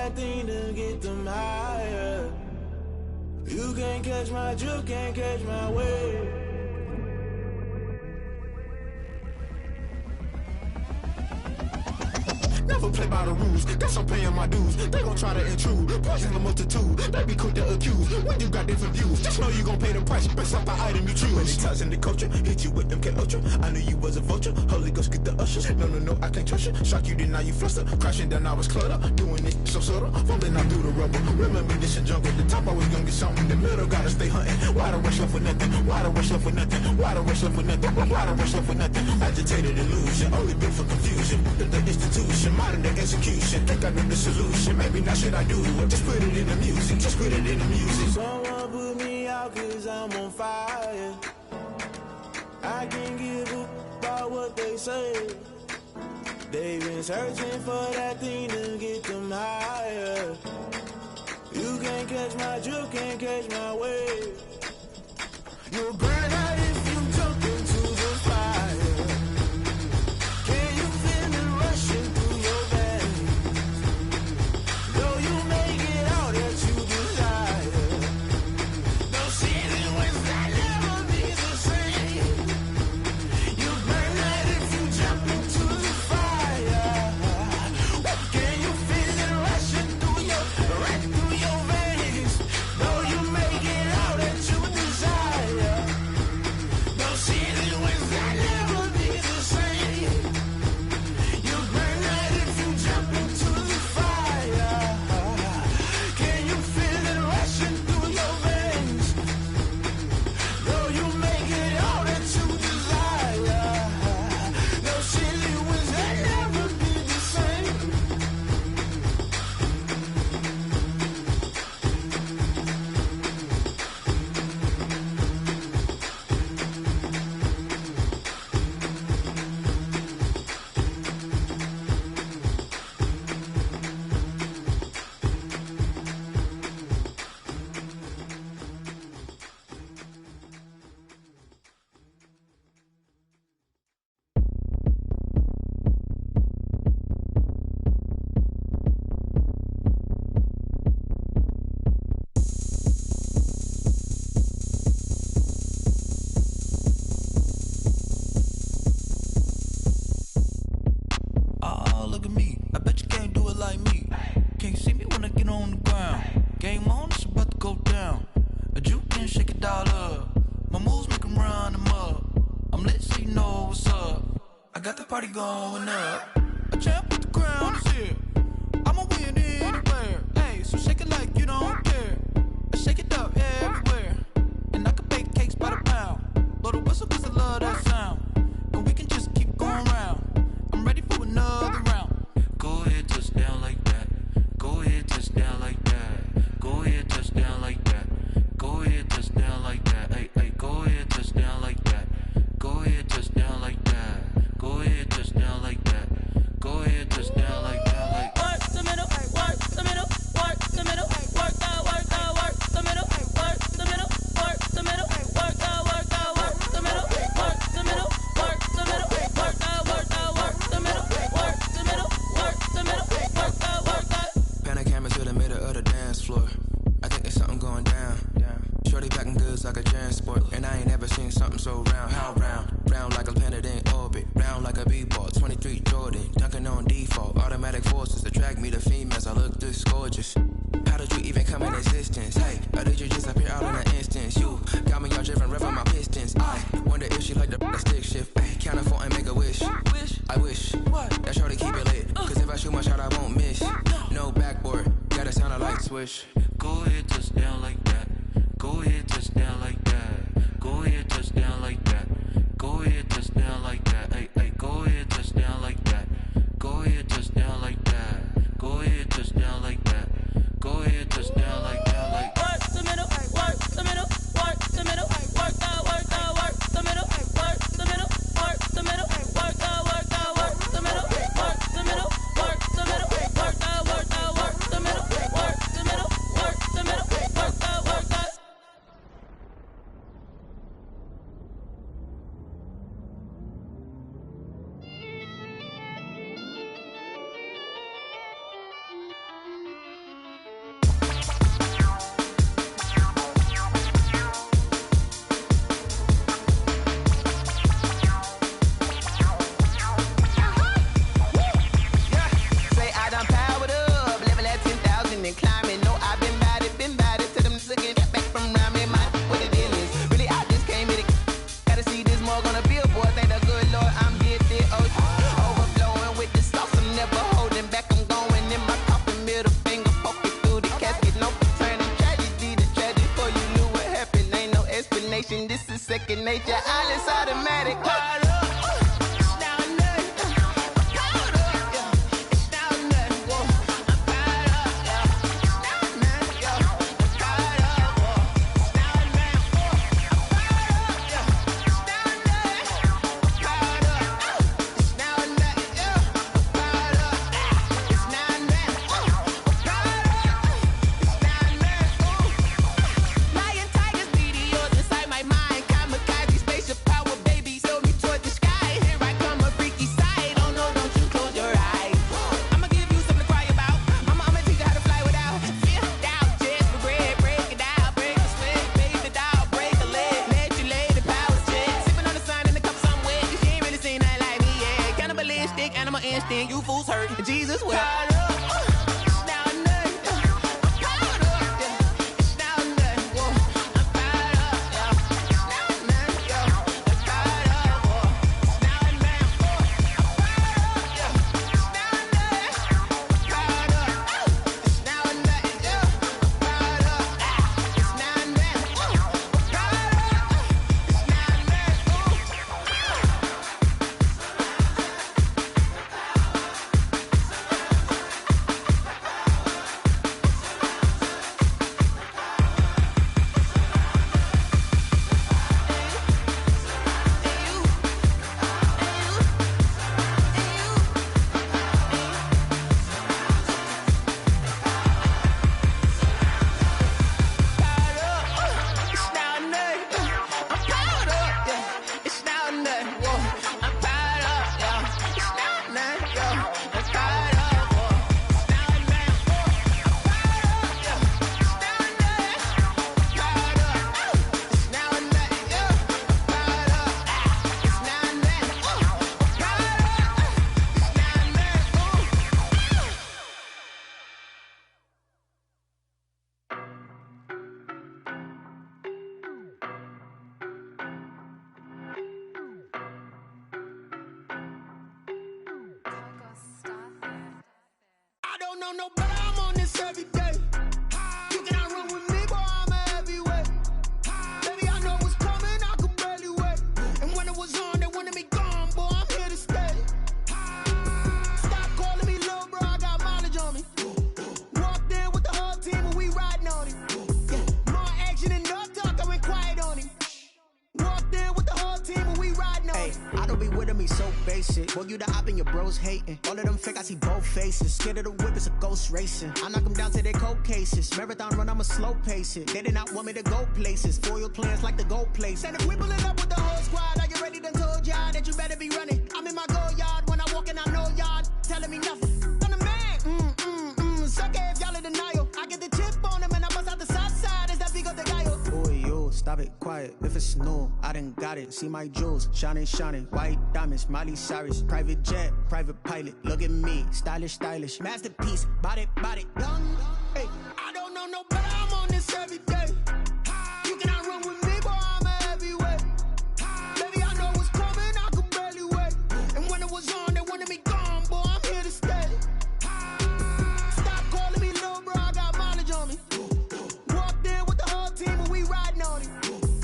that thing to get them higher. You can't catch my drift, can't catch my wave. Never play by the rules, guess I'm paying my dues. They gon' try to intrude, poison the multitude. They be quick to accuse, when you got different views. Just know you gon' pay the price, based off the item you choose. Many ties in the culture, hit you with MK Ultra. I knew you was a vulture, Holy Ghost get the ushers. No, I can't trust you. Shock you, then now you fluster. Crashing down, I was clutter. Doing this so subtle, fumbling out through the rubble. Remember this a jungle, the top always gonna get something. The middle gotta stay hunting. Why the rush left with nothing? Why the rush left with nothing? Why the rush left with nothing? Why the rush left with nothing? Agitated illusion, only built for confusion. The institution, modern day execution. Think I know the solution. Maybe now should I do it? Just put it in the music. Just put it in the music. Someone put me out cause I'm on fire. I can't give up about what they say. They've been searching for that thing to get them higher. You can't catch my drift, can't catch my wave. You'll burn out if you jump into the fire. Can you feel it rushing through your veins? Though you make it out that you desire. No season wins that never be the same. You burn out if you jump into the fire. Can you feel it rushing through your, right through your veins? Though you make it out that you desire. No season wins that never be the same. You burn out if you jump into the fire. Can you feel it rushing through your veins? Though you make it all that you desire. No silly wins that never be the same. Oh, look at me. I bet you can't do it like me. Can't see me when I get on the ground. Game on, it's about to go down. A juke can shake it all up. My moves make 'em run them up. I'm lit so you know what's up. I got the party going up. A champ with the crown is here. I'ma win anywhere. Hey, so shake it like you don't care. Shake it up everywhere. And I can bake cakes by the pound. Blow the whistle 'cause I love that sound. And we can just keep going round. I'm ready for another round. Go ahead, touch down like that. Go ahead, touch down like that. Go ahead, touch down like that. Go ahead, touch down like that. Hey, hey, go ahead, touch down like that. Go ahead, touch down like that. Go ahead, touch down like that. Go ahead, touch down like that. Like Work the middle, work the middle, work the middle, work that, work that, work the middle, work the middle, work the middle, work that, work that, work the middle, work the middle, work the middle, work that, work that, work the middle, work the middle, work the middle, work that, work that. Pan a camera to the middle of the dance floor. I think there's something going down. Shorty packing goods like a transport, and I ain't never seen something so round. How round? Round like a planet in orbit, round like a b-ball. 23 Jordan, dunking on default. Automatic forces attract me to females. I look this gorgeous. How did you even come in existence? Hey, or did you just appear out in an instance? You got me all driven, revving my pistons. I wonder if she like the stick shift. Hey, count a four and make a wish. I wish that shorty keep it lit. Cause if I shoot my shot, I won't miss. No backboard, gotta sound a light switch. go ahead, touch down like that. Go ahead, touch down like that. Go ahead, touch down like that. Go ahead, touch down like that. Hey, hey, go ahead, touch down like that. Go ahead, touch down like that. Go ahead, touch down like that. Go ahead, touch down like that. Like work the middle, work the middle, work the middle, work that, work that, work the middle, work the middle, work the middle, work that, work that, work the middle, work the middle, work the middle, work that, work that, work the middle, work the middle, work the middle, work that, work that. second nature. All is automatic. Animal instinct, you fools hurt. Jesus will. No, but I'm on this every day. You cannot run with me, boy, I'm a heavyweight. Baby, I know what's coming, I could barely wait. And when it was on, they wanted me gone, boy, I'm here to stay. Stop calling me little bro, I got mileage on me. Walked in with the whole team and we riding on him. Yeah. More action and no talk, I went quiet on him. Walked in with the whole team and we riding on him. I don't be with me so basic. Boy, you the op and your bros hating. All of them fake, I see both faces. Scared of the whip, it's a ghost racing. I knock them down to their cold cases. Marathon run, I'ma slow pace it. They did not want me to go places. Foil plans like the gold place. And if we pulling up with the whole squad, are you ready? Done told y'all that you better be running. I'm in my go yard. When I walk in, I know y'all telling me nothing. I'm the man. Sucker if y'all in denial. I get the chip on them and I bust out the south side. Is that big of the guy? Boy, yo, stop it, quiet. If it's new, I done got it. See my jewels, shining, white diamonds, Miley Cyrus, private jet, private pilot. Look at me, stylish, masterpiece, body, young. Hey, I don't know no better, I'm on this every day. You cannot run with me, boy, I'm a heavyweight. Baby, I know what's coming, I could barely wait. And when it was on, they wanted me gone, boy, I'm here to stay. Stop calling me little bro, I got mileage on me. Walked in with the whole team and we riding on him.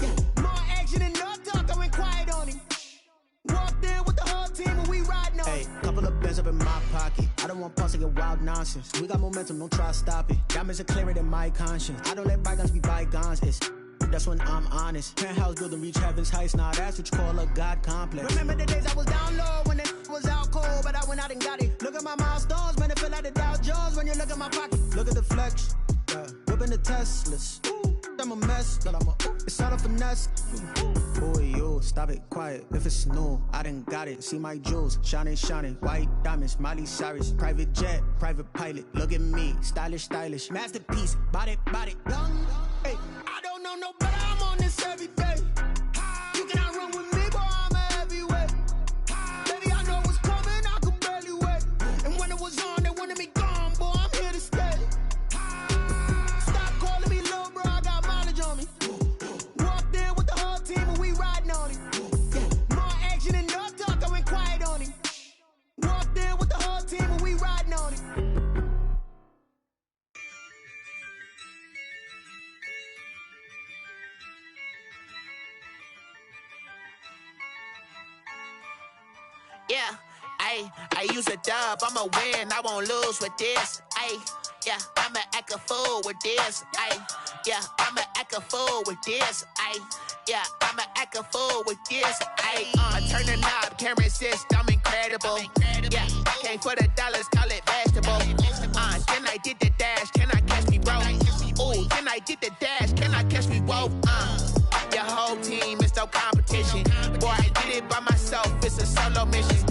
Yeah. More action and no talk, I went quiet on him. Walked in with the whole team and we riding on him. Couple of bands up in my pocket. I don't want pause to get wild nonsense. We got momentum, don't try to stop it. Diamonds are clearer than my conscience. I don't let bygones be bygones. That's when I'm honest. Penthouse building, reach heaven's heights. Now that's what you call a God complex. Remember the days I was down low when it was out cold, but I went out and got it. Look at my milestones, man, it feel like the Dow Jones when you look at my pocket. Look at the flex, whipping the Teslas. I'm a mess, but it's all a finesse. Boy, yo, stop it, quiet. If it's new, I done got it. See my jewels, shining, white diamonds, Miley Cyrus, private jet, private pilot. Look at me, stylish, masterpiece, body, young. Hey, I don't know no better, I'm on this every day. You cannot run with me, boy, I'm a heavyweight. Baby, I know what's coming, I could barely wait. And when it was on, they wanted me gone, boy, I'm here to stay. Stop calling me little bro, I got mileage on me. Walked in with the whole team and we riding on him. Yeah. More action and no talk, I went quiet on him. Walked in with the whole team and we riding on him. yeah. Ayy, I use a dub, I'ma win, I won't lose with this. Ayy, yeah, I'ma act a fool with this. Ayy, yeah, I'ma act a fool with this. Ayy, yeah, I'ma act a fool with this. Ayy, I turn the knob, camera assist, I'm incredible. Yeah, came for the dollars, call it vegetable. Then I did the dash, can I catch me, bro? Ooh, then I did the dash, can I catch me, whoa? Your whole team is no competition. Boy, I did it by myself, it's a solo mission.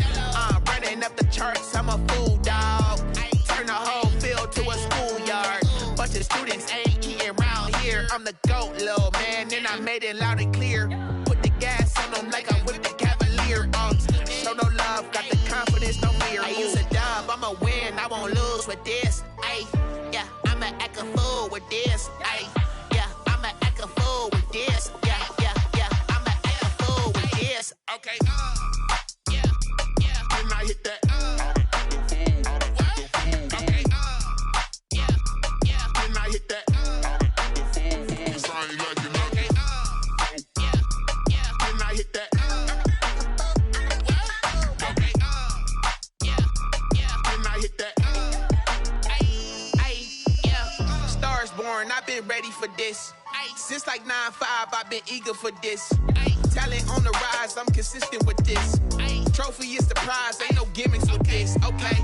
Running up the charts, I'm a fool, dog. Turn the whole field to a schoolyard. Bunch of students ain't eating round here. I'm the GOAT, little man, and I made it loud and clear. Put the gas on them like I'm with the Cavalier. Show no love, got the confidence, no fear. I use a dub, I'ma win, I won't lose with this. Ay, yeah, I'ma act a fool with this. Ay, yeah, I'ma act a fool with this. Yeah, yeah, yeah, I'ma act a fool with this. Okay, yeah, yeah. Then I hit that. Okay, yeah, yeah. Then I hit that. Cause I ain't like it. Okay, yeah, yeah. Then I hit that. Okay, yeah, yeah. Then I hit that. Ay, yeah. Stars born, I've been ready for this. Since like 9-5, I've been eager for this. Talent on the rise, I'm consistent with this. Trophy is the prize, ain't no gimmicks with this. Okay,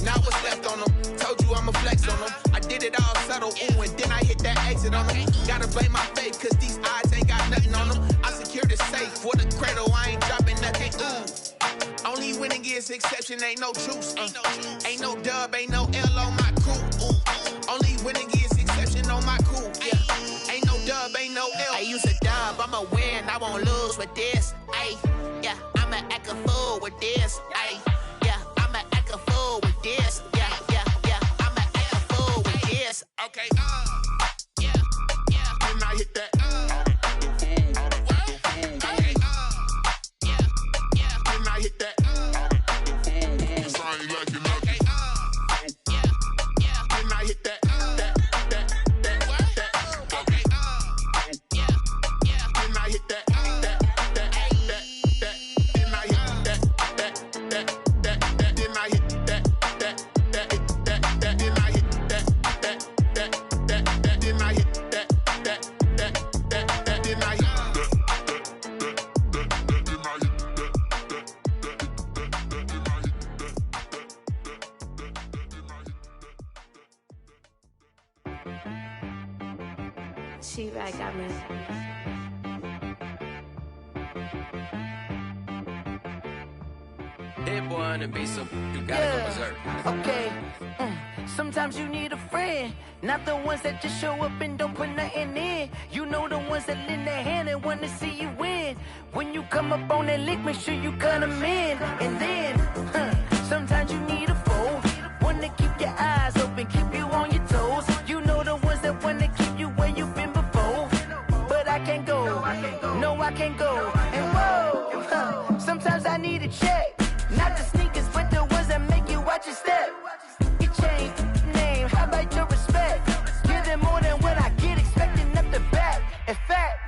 now what's left on them? Told you I'ma flex on them. I did it all subtle, ooh, and then I hit that exit on them. Gotta blame my faith, cause these odds ain't got nothing on them. I secured the safe for the cradle, I ain't dropping nothing, ooh. Only winning is exception, ain't no truce. Ain't no dub, ain't no L on my crew. Only winning is exception on my crew. Yeah, ain't no dub, ain't no L. I use a dub, I'ma win, I won't lose with this. Ay, yeah, I'ma act a fool with this. Ay, yeah, I'ma act a fool with this. Yeah, yeah, yeah, I'ma act a fool with this. Okay, yeah, yeah. Then I hit that. Okay, yeah, yeah. Then I hit that. Cause I ain't like it. Okay, yeah, yeah. Then I hit that. Okay, yeah, yeah. Then I hit that. She-Rag got me. Hit boy on the beat, so you gotta go berserk. Okay. Sometimes you need a friend, not the ones that just show up and don't put nothing in. You know the ones that lend their hand and want to see you win. When you come up on that lick, make sure you cut them in. And then, sometimes you need a foe, one to keep your eyes open, keep you on your toes. You know the ones that want to keep you where you've been before. But I can't go, no I can't go. And whoa, sometimes I need a check. Not the sneakers, but the ones that make you watch your step. You change name, how about your respect? Give them more than what I get, expecting up the back. In fact,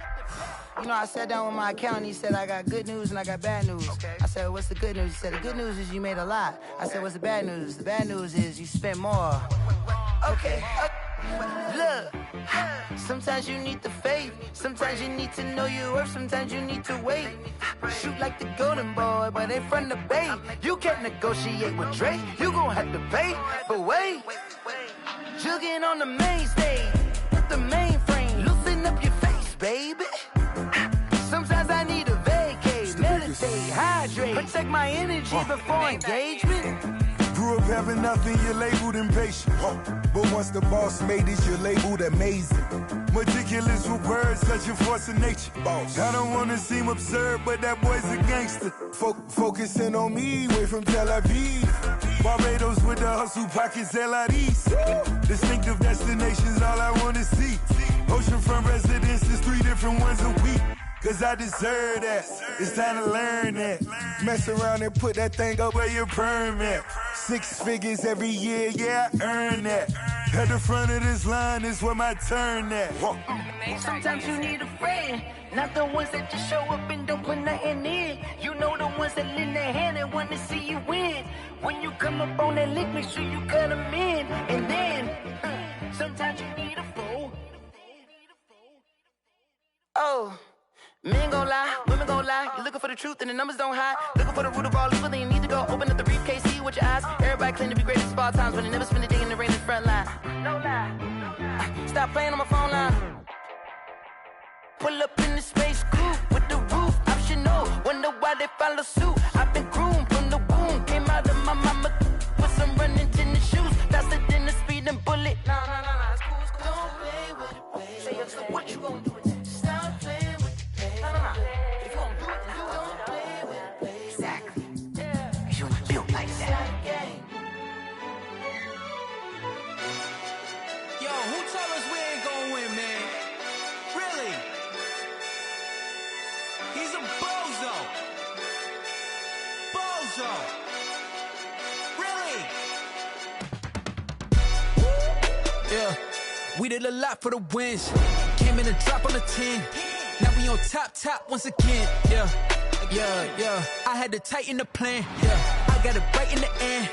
you know, I sat down with my accountant, he said I got good news and I got bad news. I said, what's the good news? He said, the good news is you made a lot. I said, what's the bad news? The bad news is you spent more. Okay. Look, sometimes you need the faith, sometimes you need to know your worth, sometimes you need to wait. Shoot like the golden boy, but in front of the bay. You can't negotiate with Drake, you gon' have to pay. But wait, jugging on the main stage, with the mainframe, loosen up your face, baby. Sometimes I need a vacate, meditate, hydrate, protect my energy before engagement. Grew up having nothing, you're labeled impatient. But once the boss made it, you're labeled amazing. Meticulous with words, such a force of nature. I don't wanna seem absurd, but that boy's a gangster. Focusing on me, way from Tel Aviv. Barbados with the hustle pockets, LREs. Distinctive destinations, all I wanna see. Oceanfront residences, 3 different ones a week. Cause I deserve that, it's time to learn that. Mess around and put that thing up where your perm at. 6 figures every year, yeah, I earn that. At the front of this line is where my turn at. Sometimes you need a friend, not the ones that just show up and don't put nothing in. You know the ones that lend their hand and want to see you win. When you come up on that lick, make sure you cut them in. And then, sometimes you need a fool. Oh, men gon' lie, women gon' lie. You're looking for the truth and the numbers don't hide. Looking for the root of all evil, then you need to go open up the briefcase, see with your eyes. Everybody claim to be greatest of all times, but they never spend a day in the rain in the front line. No lie. Stop playing on my phone line. Pull up in the space coupe with the roof optional. Wonder why they follow suit. I've been groomed from the womb. Came out of my mama with some running tennis shoes. Faster than the speeding bullet. Nah, it's cool, it's cool. Don't play with it, baby. Say so what you gon' do with it? Stop playing with it, baby. Nah. If you gon' do it, then you don't play with it, baby. Exactly. Yeah. You ain't built like that. Yo, who told us we ain't gon' win, man? Really? He's a bozo. Bozo. Really? Yeah, we did a lot for the wins. Came in and drop on the 10. Now we on top once again. Yeah. I had to tighten the plan. Yeah, I got it right in the end.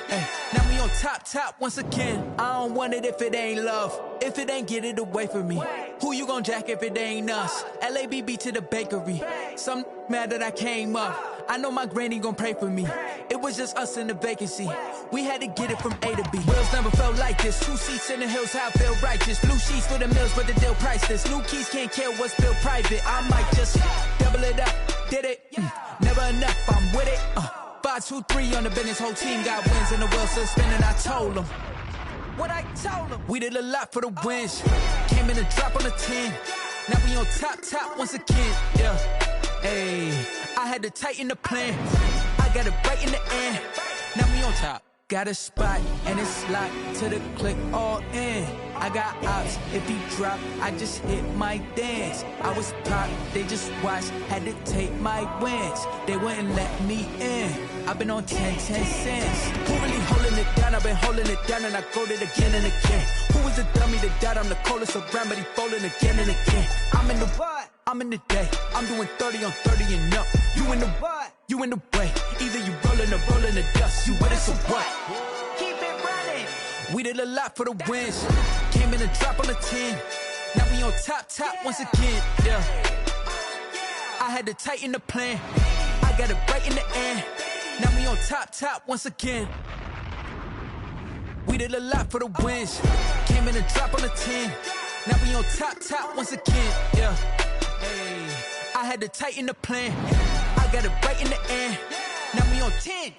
Now we on top once again. I don't want it if it ain't love. If it ain't, get it away from me. Who you gon' jack if it ain't us? LABB to the bakery. Some mad that I came up. I know my granny gon' pray for me. It was just us in the vacancy. We had to get it from A to B. Wheels never felt like this. 2 seats in the hills, how I feel righteous. Blue sheets for the mills, but the deal priceless. New keys can't kill what's built private. I might just double it up. Did it? Never enough, I'm with it. 5, 2, 3 on the business. Whole team got wins and the wheels still spinning. I told them what I told them. We did a lot for the wins. Came in and drop on the 10. Now we on top once again. Yeah. Hey, I had to tighten the plan. I got it right in the end. Now we on top. Got a spot and it's locked to the click all in. I got ops, if he drop, I just hit my dance. I was pop, they just watched, had to take my wins. They wouldn't let me in. I've been on 10 cents. Who really holding it down? I've been holding it down and I go it again and again. Who was the dummy that died? I'm the coldest around, but he falling again and again. I'm in the what? I'm in the day. I'm doing 30 on 30 and up. You in the what? You in the way. Either you rolling or rolling the dust. You with it, so what? Keep it running. We did a lot for the wins. Came in and drop on the 10. Now we on top once again. Yeah. I had to tighten the plan. I got it right in the end. Now we on top once again. We did a lot for the wins. Came in and drop on the 10. Now we on top once again. Yeah. Hey, I had to tighten the plan. I got it right in the end. Now we on 10.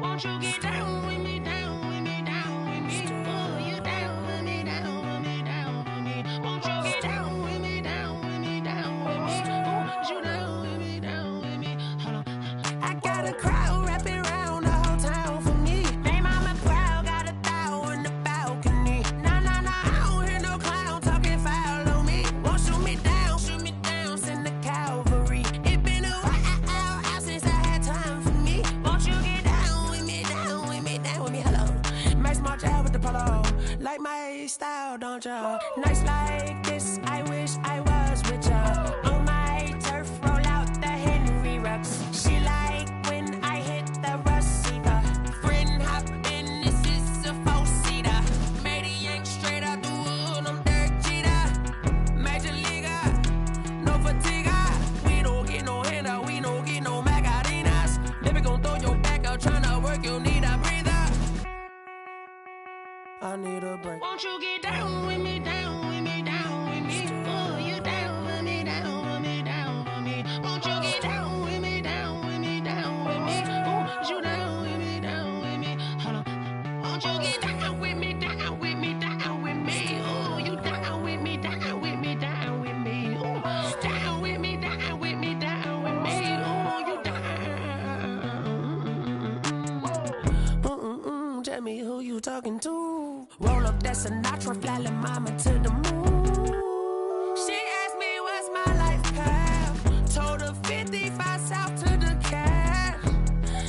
Won't you get down with me, down with me, down with me? Oh, you down with me, down with me, down with me. Won't you get down with me, down with me, down with me? Oh, you down with me, down with me? Hold on. I got a crowd wrapping around the whole town for me. They mama proud, got a thou in the balcony. Nah, I don't hear no clown talking foul on me. Won't shoot me down, send the cavalry. It been a while since I had time for me. Won't you get down with me, down with me, down with me? Hello. Max March out with the polo. Like my style, don't ya? Nights like this, I wish I was with ya. On my turf, roll out the Henry Rux. She like when I hit the receiver. Friend hop in, this is a 4-seater. Made a yank straight out the wood, I'm Derek Jeter. Major leaguer, no fatigue. We don't get no handout, we don't get no Macarinas. Never gon' throw your back out, tryna work, you need a breather. I need a break. Won't you get down talking to. Roll up that Sinatra, fly la mama to the moon. She asked me what's my life path. Told her 55 south to the cab.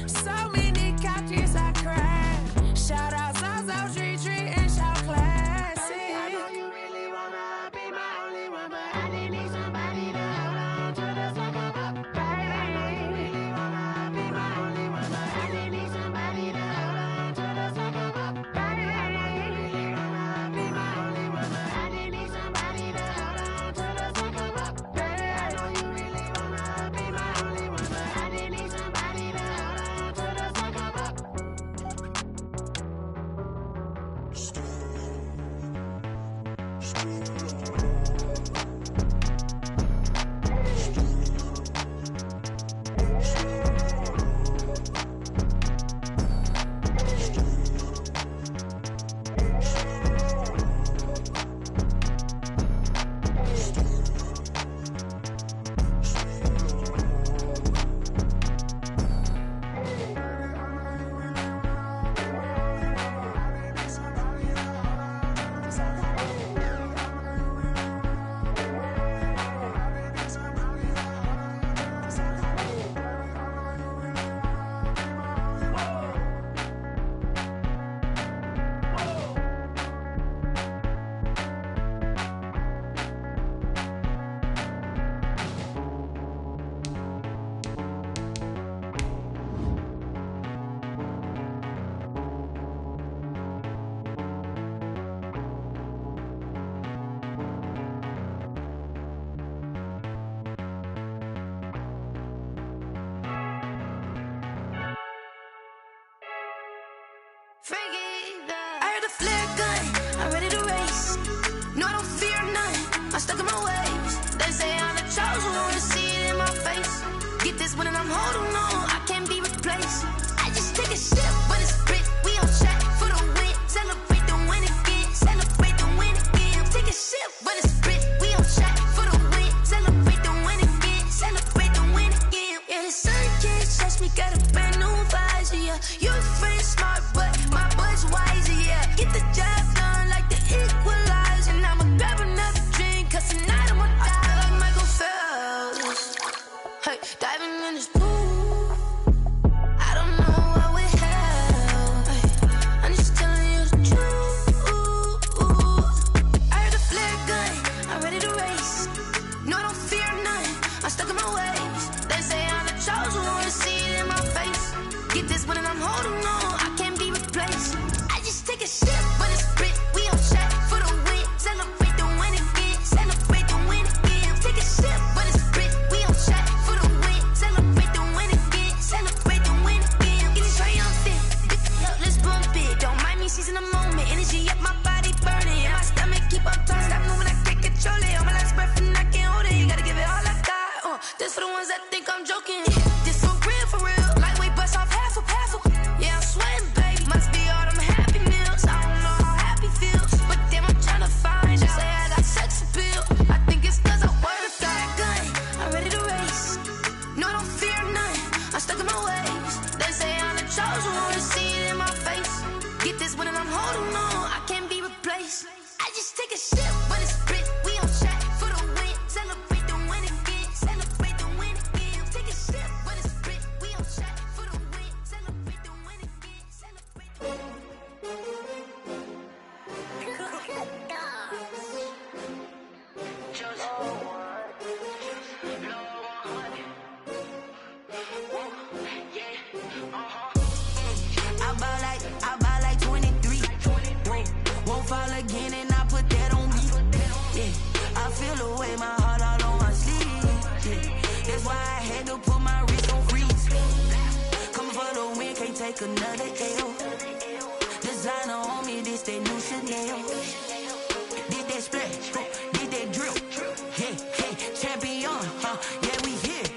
So many couches I cried. Shout out Zazo, Tree, and shout classic. I know you really wanna be my only one, but I didn't need somebody to hold on to the second up. Baby, I know you really wanna be my only one, but I didn't need somebody to hold on to the second up. Baby, I know you really wanna be my only one, but I didn't need somebody to hold on to the second up. Baby, I know you really wanna be my only one, but I didn't need somebody to hold on to the second up. I heard a flare gun, I'm ready to race. No, I don't fear none, I'm stuck in my ways. They say I'm the chosen one, see it in my face. Get this one and I'm holding on, I can't be replaced. I just take a sip, but it's Brit, we on track for the win. Celebrate the win again, celebrate the win again. Take a sip, but it's Brit, we on track for the win. Celebrate the win again, celebrate the win again. Yeah, the sun can't touch me, got a brand new visor, yeah. You're friend smart, but my boy's wiser, yeah. Get the job done like the equalizer. And I'ma grab another drink, cause tonight I'ma die like Michael Phelps. Hey, diving in this pool, I don't know what we have. Hey, I'm just telling you the truth. I heard a flare gun, I'm ready to race. No, I don't fear none, I'm stuck in my ways. They say I'm the chosen one, see it in my face. Get this one and I'm holding on, I can't be replaced. I just take a sip, but it's Brit, we on track for the win. Celebrate the win again, celebrate the win again. Take a sip, but it's Brit, we on track for the win. Celebrate the win again, celebrate the win again. Get it triumphant, let's bump it. Don't mind me seizing the moment, energy up my body burning. And my stomach keep on turning, stop moving, I can't control it. On my last breath and I can't hold it, you gotta give it all I got. This for the ones that think I'm joking. This for real, lightweight bust off half a. Yeah, I'm sweating, baby. Must be all them happy meals. I don't know how happy feels, but damn, I'm tryna find out. Say I got sex appeal. I think it's cause I wear a fire gun. I'm ready to race. No, I don't fear none. I'm stuck in my ways. They say I'm the chosen one, see it in my face. Get this one and I'm holding on, I can't be replaced. I just take a sip, but it's Brit. We on track for the win. Celebrate the win again. Celebrate the win again. Take a sip, but it's Brit. We on track for the win. Celebrate the win again. Celebrate the win. I buy like 23. Won't fall again and I put that on me. Yeah, I feel the way, my heart all on my sleeve. Yeah, that's why I had to put my wrist on freeze. Coming for the win, can't take another L. Designer on me, this that new Chanel. Did that splash, did that drill. Yeah, champion, yeah, we here.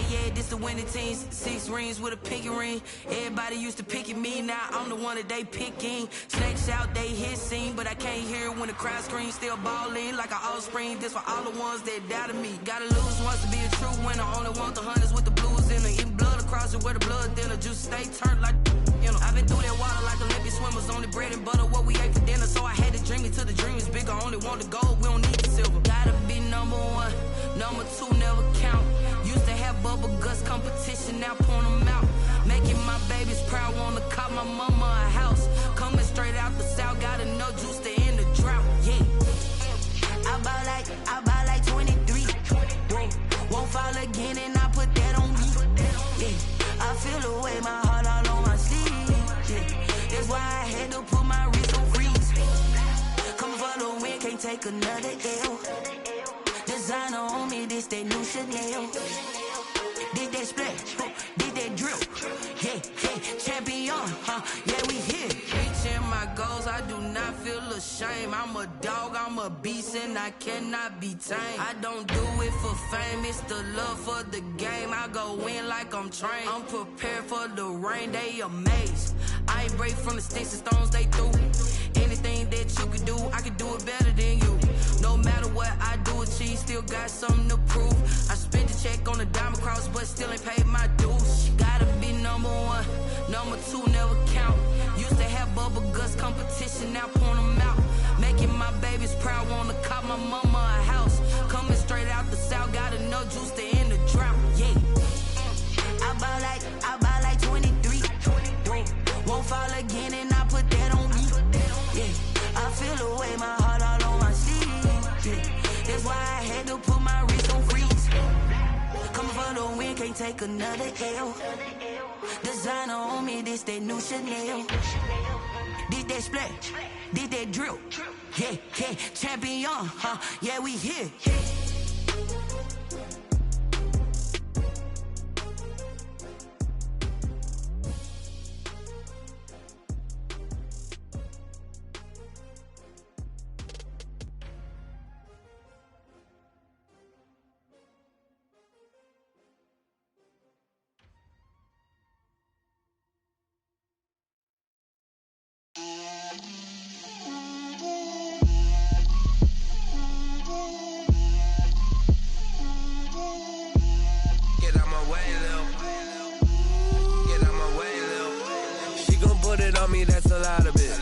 Yeah, this the winning team. 6 rings with a pinky ring. Everybody used to pick at me, now I'm the one that they picking. Snakes out, they hit scene, but I can't hear it when the crowd screams. Still balling like an offspring. This for all the ones that doubted me. Gotta lose once to be a true winner. Only want the hunters with the blues in it. Eating blood across it where the blood thinner. Juice stay turned like, you know. I I've been through that water like Olympic swimmers. Only bread and butter, what we ate for dinner. So I had to dream it till the dream is bigger. Only want the gold, we don't need the silver. Gotta be number one, number two never count. Used to have bubble guts competition, now point them out. Making my babies proud, wanna cop my mama a house. Coming straight out the south, got enough juice to end the drought. Yeah, I buy like 23. Whoa, won't fall again and I put that on me. Yeah, I feel the way, my heart all on my sleeve. Yeah, that's why I had to put my wrist on freeze. Come for the win, can't take another L. Designer on me, this that new Chanel. Did that splash, did that drill. Yeah, champion, yeah, we here. Reaching my goals, I do not feel ashamed. I'm a dog, I'm a beast, and I cannot be tamed. I don't do it for fame, it's the love for the game. I go in like I'm trained. I'm prepared for the rain, they amazed. I ain't break from the sticks and stones they threw. Anything that you can do, I can do it better than you. No matter what I do, achieve, still got something to prove. I spent the check on the diamond cross, but still ain't paid my dues. Gotta be number one, number two never count. Used to have bubble guts competition, now point them out. Making my babies proud, wanna cop my mama a house. Coming straight out the south, got enough juice to end the drought. Yeah, I buy like 23. Won't fall again and I put that on me. Yeah, I feel the way, my heart all on my sleeve. Yeah, that's why I had to put my wrist on freeze. Coming for the win, can't take another L. Designer on me, this that new Chanel. Did that splash, did that drill. Yeah, champion, yeah, we here. That's a lot of it.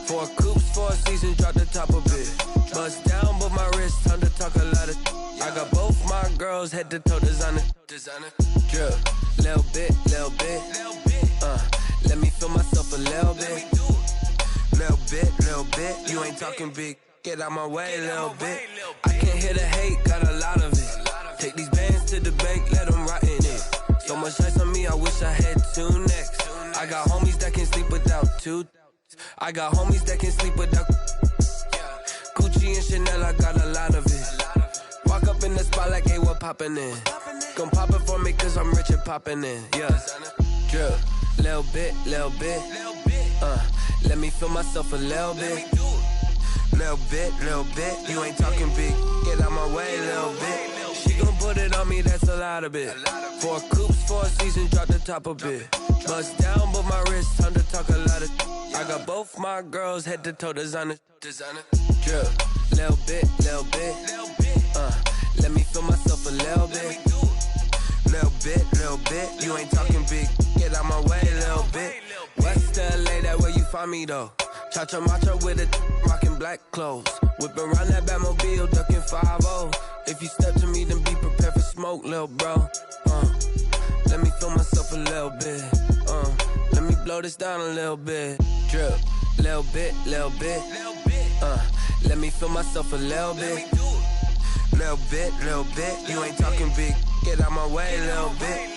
4 coops, 4 seasons, drop the top of it. Bust down, but my wrist, time to talk a lot of. I got both my girls head to toe designer. Drip, little bit. Let me feel myself a little bit. Little bit. You ain't talking big. Get out my way, little bit. I can't hear the hate, got a lot of it. Take these bands to the bank, let them rot in it. So much ice on me, I wish I had 2 necks. I got homies that can sleep without 2. I got homies that can sleep without Gucci and Chanel, I got a lot of it. Walk up in the spot like, hey, what poppin' in? Gon' pop it for me cause I'm rich and poppin' in. Yeah, drip, little bit. Let me feel myself a little bit. Little bit. You ain't talking big. Get out my way, little bit. She gon' put it on me, that's a lot of it. 4 coops, 4 seasons, drop the top a bit. Bust down, but my wrist, time to talk a lot of. I got both my girls head to toe designer. Drip, little bit. Let me feel myself a little bit. Little bit. You ain't talking big. Get out my way, little bit. West LA, that where you find me though. Cha-cha macha with it, rockin' black clothes. Whip around that Batmobile, ducking 5-0. If you step to me, then be prepared for smoke, little bro. Let me feel myself a little bit. Let me blow this down a little bit. Drip, little bit. Let me feel myself a little bit. Little bit. You ain't talking big. Get out my way, little bit.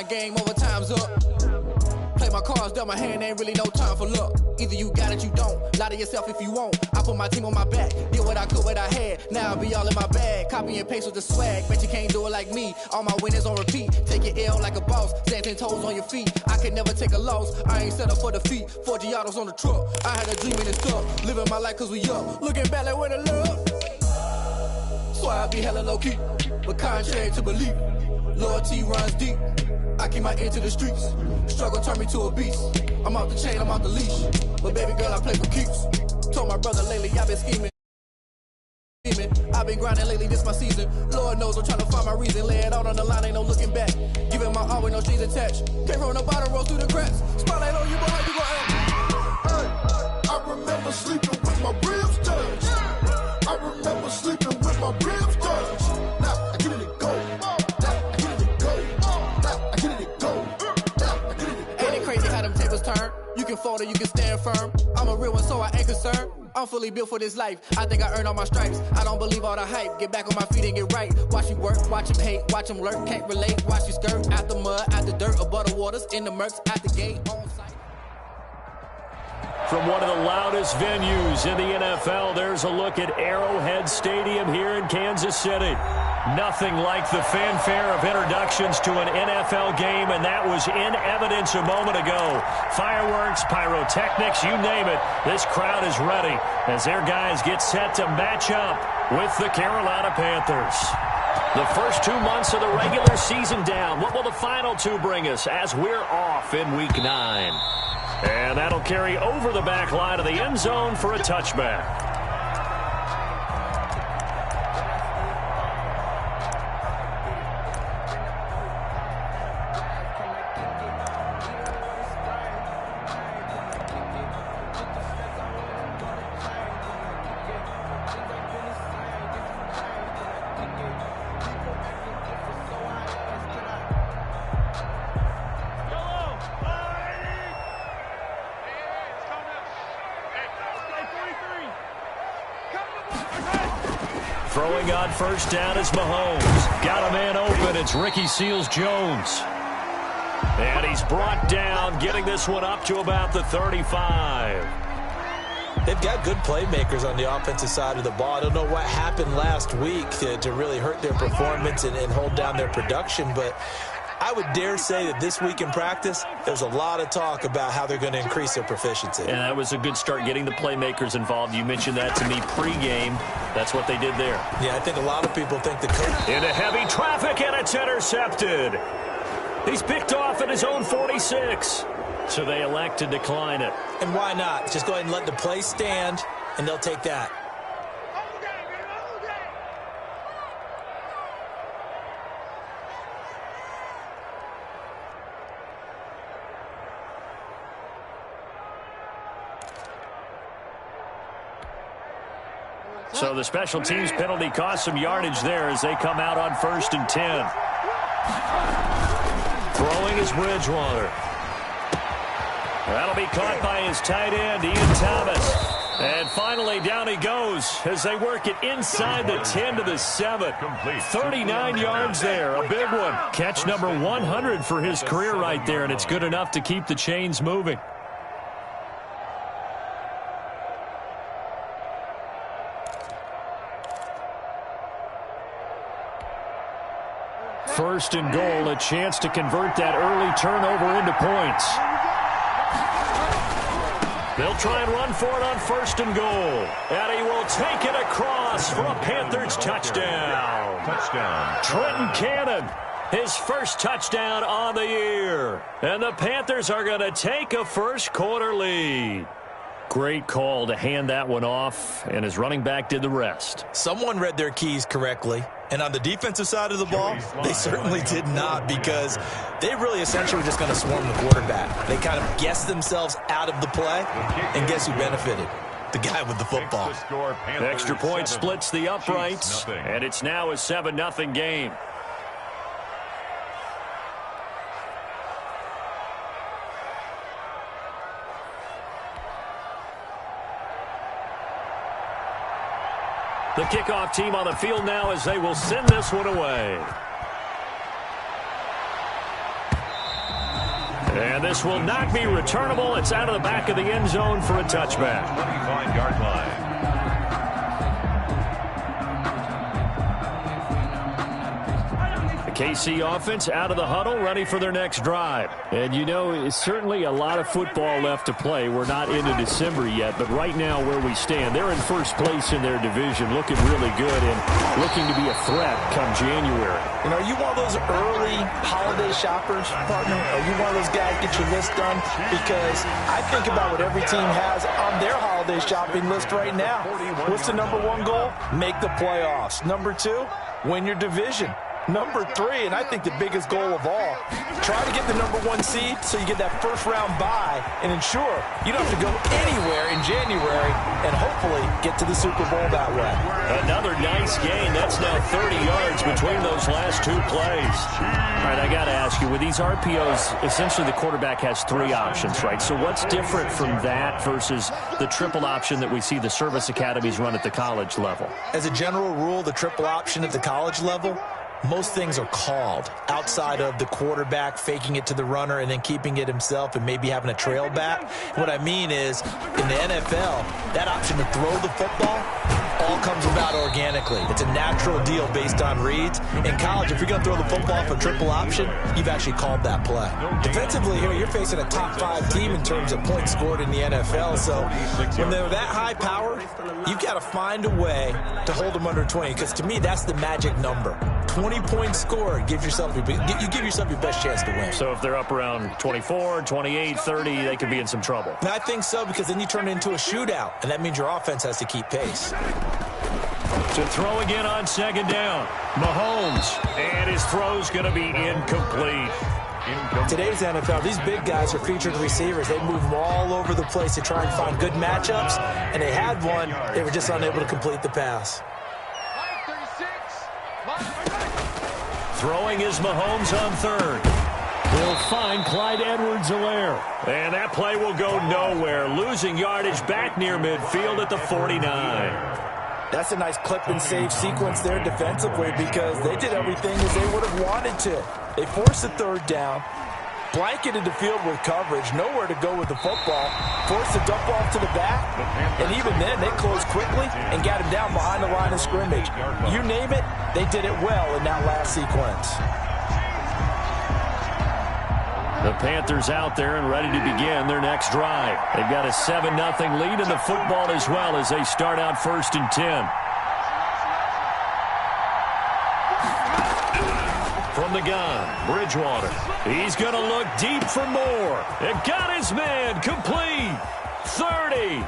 Game over, time's up. Play lay my cards down my hand, ain't really no time for luck. Either you got it, you don't. Lie to yourself if you won't. I put my team on my back, did what I could, what I had. Now I be all in my bag, copy and paste with the swag. Bet you can't do it like me. All my winners on repeat. Take your L like a boss, stand 10 toes on your feet. I can never take a loss. I ain't set up for defeat. 4 Giottos on the truck. I had a dream and it's up. Living my life cause we up. Looking back like where the love. So I be hella low key, but contrary to belief. Loyalty runs deep. I keep my ear to the streets. Struggle turned me to a beast. I'm off the chain, I'm off the leash. But baby girl, I play for keeps. Told my brother lately, I've been scheming. I've been grinding lately, this my season. Lord knows I'm trying to find my reason. Lay it out on the line, ain't no looking back. Giving my all with no strings attached. Can't roll no bottle, roll through the cracks. Spotlight on you, boy, how you gon' act? Hey, I remember sleeping with my ribs touched. I remember sleeping with my ribs touched. Now I get it go. You can fold or you can stand firm. I'm a real one, so I ain't concerned. I'm fully built for this life. I think I earned all my stripes. I don't believe all the hype. Get back on my feet and get right. Watch you work, watch him hate, watch him lurk. Can't relate, watch you skirt. Out the mud, out the dirt, above the waters, in the murks, out the gate, on site. From one of the loudest venues in the NFL, there's a look at Arrowhead Stadium here in Kansas City. Nothing like the fanfare of introductions to an NFL game, and that was in evidence a moment ago. Fireworks, pyrotechnics, you name it. This crowd is ready as their guys get set to match up with the Carolina Panthers. The first 2 months of the regular season down. What will the final 2 bring us as we're off in Week 9? And that'll carry over the back line of the end zone for a touchback. Throwing on first down is Mahomes. Got a man open. It's Ricky Seals-Jones. And he's brought down, getting this one up to about the 35. They've got good playmakers on the offensive side of the ball. I don't know what happened last week to really hurt their performance and hold down their production, but I would dare say that this week in practice, there's a lot of talk about how they're going to increase their proficiency. And that was a good start, getting the playmakers involved. You mentioned that to me pregame. That's what they did there. Yeah, I think a lot of people think the coach... Into heavy traffic, and it's intercepted. He's picked off at his own 46. So they elect to decline it. And why not? Just go ahead and let the play stand, and they'll take that. So the special teams penalty cost some yardage there as they come out on 1st and 10. Throwing is Bridgewater. That'll be caught by his tight end, Ian Thomas. And finally, down he goes as they work it inside the 10 to the 7. 39 yards there, a big one. Catch number 100 for his career right there, and it's good enough to keep the chains moving. First and goal, a chance to convert that early turnover into points. They'll try and run for it on 1st and goal. And he will take it across for a Panthers touchdown. Trenton Cannon, his first touchdown on the year. And the Panthers are going to take a first quarter lead. Great call to hand that one off, and his running back did the rest. Someone read their keys correctly, and on the defensive side of the ball, they certainly did not, because they really essentially were just going to swarm the quarterback. They kind of guessed themselves out of the play, and guess who benefited? The guy with the football. Extra point splits the uprights, and it's now a 7-0 game. The kickoff team on the field now as they will send this one away. And this will not be returnable. It's out of the back of the end zone for a touchback. 25-yard line. KC offense out of the huddle, ready for their next drive. And, you know, it's certainly a lot of football left to play. We're not into December yet, but right now where we stand, they're in first place in their division, looking really good and looking to be a threat come January. You know, are you one of those early holiday shoppers, partner? Are you one of those guys get your list done? Because I think about what every team has on their holiday shopping list right now. What's the number one goal? Make the playoffs. Number two, win your division. Number three, and I think the biggest goal of all, try to get the number one seed so you get that first-round bye and ensure you don't have to go anywhere in January and hopefully get to the Super Bowl that way. Another nice gain. That's now 30 yards between those last two plays. All right, I got to ask you, with these RPOs, essentially the quarterback has three options, right? So what's different from that versus the triple option that we see the service academies run at the college level? As a general rule, the triple option at the college level, most things are called outside of the quarterback faking it to the runner and then keeping it himself and maybe having a trail back. What I mean is, in the NFL, that option to throw the football all comes about organically. It's a natural deal based on reads. In college, if you're going to throw the football for triple option, you've actually called that play. Defensively here, you're facing a top-5 team in terms of points scored in the NFL. So when they're that high power, you've got to find a way to hold them under 20, because to me, that's the magic number. 20 points scored, you give yourself your best chance to win. So if they're up around 24, 28, 30, they could be in some trouble. I think so, because then you turn it into a shootout, and that means your offense has to keep pace. To throw again on second down, Mahomes, and his throw's going to be incomplete. Today's NFL, these big guys are featured receivers. They move them all over the place to try and find good matchups, and they had one. They were just unable to complete the pass. Throwing is Mahomes on third. He'll find Clyde Edwards-Helaire. And that play will go nowhere. Losing yardage back near midfield at the 49. That's a nice clip and save sequence there defensively, because they did everything as they would have wanted to. They forced the third down, blanketed the field with coverage, nowhere to go with the football, forced the dump off to the back, and even then they closed quickly and got him down behind the line of scrimmage. You name it, they did it well in that last sequence. The Panthers out there and ready to begin their next drive. They've got a 7-0 lead in the football as well as they start out 1st and 10. From the gun, Bridgewater. He's going to look deep for more. And got his man complete. 30,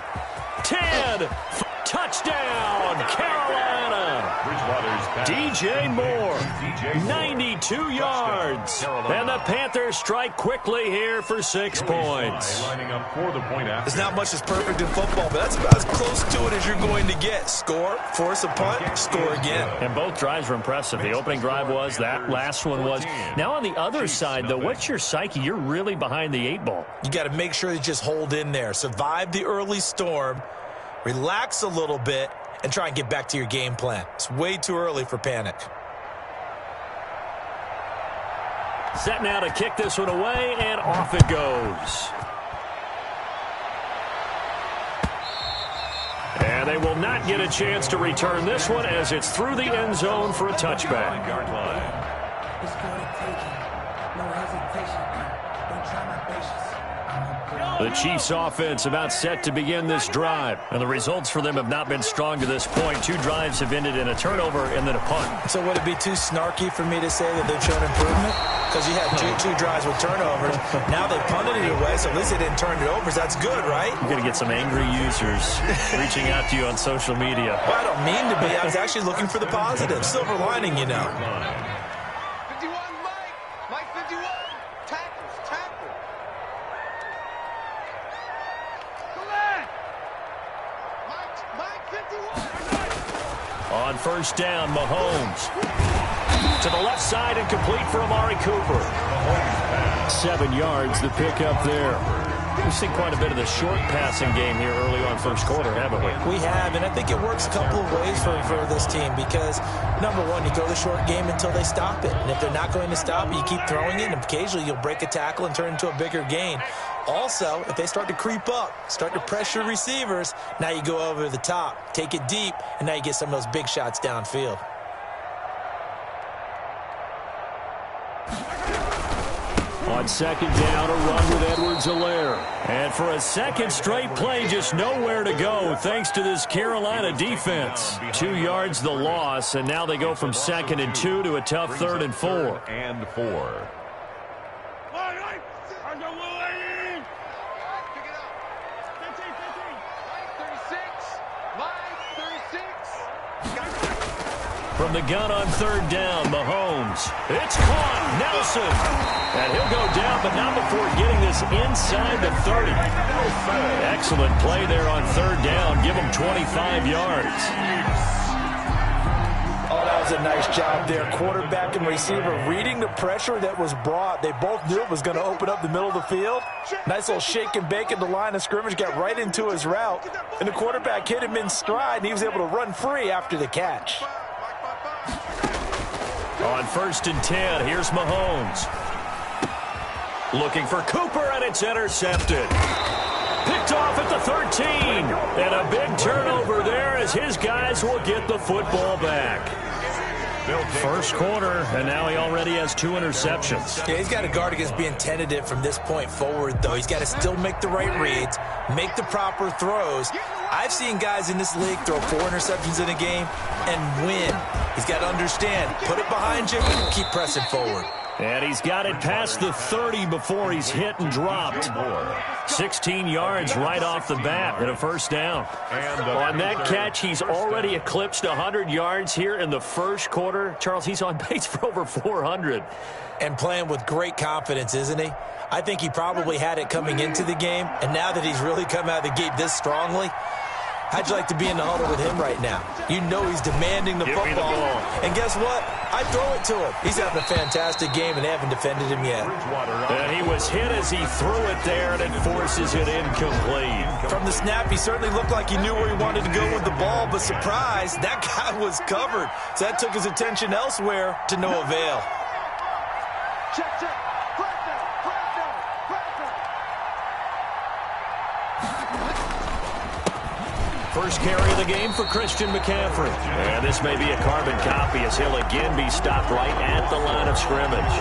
10, touchdown, Carolina. DJ Moore, 92 yards. And the Panthers strike quickly here for 6 points. There's not much that's perfect in football, but that's about as close to it as you're going to get. Score, force a punt, score again. And both drives were impressive. The opening drive was, that last one was. Now on the other side, though, what's your psyche? You're really behind the 8 ball. You got to make sure you just hold in there. Survive the early storm, relax a little bit, and try and get back to your game plan. It's way too early for panic. Set now to kick this one away, and off it goes. And they will not get a chance to return this one as it's through the end zone for a touchback. The Chiefs offense about set to begin this drive. And the results for them have not been strong to this point. 2 drives have ended in a turnover and then a punt. So would it be too snarky for me to say that they've shown improvement? Because you had two drives with turnovers. Now they punted it away, so at least they didn't turn it over. So that's good, right? You're going to get some angry users reaching out to you on social media. Well, I don't mean to be. I was actually looking for the positive. Silver lining, you know. On first down, Mahomes. To the left side and complete for Amari Cooper. 7 yards, the pickup there. We've seen quite a bit of the short passing game here early on first quarter, haven't we? We have, and I think it works a couple of ways for this team because, number one, you throw the short game until they stop it. And if they're not going to stop it, you keep throwing it, and occasionally you'll break a tackle and turn it into a bigger gain. Also, if they start to creep up, start to pressure receivers, now you go over the top, take it deep, and now you get some of those big shots downfield. On second down, a run with Edwards-Helaire. And for a second straight play, just nowhere to go thanks to this Carolina defense. 2 yards the loss, and now they go from 2nd and 2 to a tough 3rd and 4. And 4. From the gun on 3rd down, Mahomes. It's caught. Nelson. And he'll go down, but not before getting this inside the 30. Excellent play there on 3rd down. Give him 25 yards. Oh, that was a nice job there. Quarterback and receiver reading the pressure that was brought. They both knew it was going to open up the middle of the field. Nice little shake and bake at the line of scrimmage. Got right into his route. And the quarterback hit him in stride, and he was able to run free after the catch. On 1st and 10, here's Mahomes. Looking for Cooper, and it's intercepted. Picked off at the 13. And a big turnover there as his guys will get the football back. First quarter, and now he already has 2 interceptions. Yeah, he's got to guard against being tentative from this point forward, though. He's got to still make the right reads, make the proper throws. I've seen guys in this league throw 4 interceptions in a game and win. He's got to understand, put it behind you and keep pressing forward. And he's got it past the 30 before he's hit and dropped. 16 yards right off the bat and a first down. On that catch, he's already eclipsed 100 yards here in the first quarter. Charles, he's on pace for over 400. And playing with great confidence, isn't he? I think he probably had it coming into the game, and now that he's really come out of the gate this strongly, how'd you like to be in the huddle with him right now? You know he's demanding the football. And guess what? I throw it to him. He's having a fantastic game, and they haven't defended him yet. And he was hit as he threw it there, and it forces it incomplete. From the snap, he certainly looked like he knew where he wanted to go with the ball, but surprise, that guy was covered. So that took his attention elsewhere to no avail. Check. First carry of the game for Christian McCaffrey. And this may be a carbon copy as he'll again be stopped right at the line of scrimmage.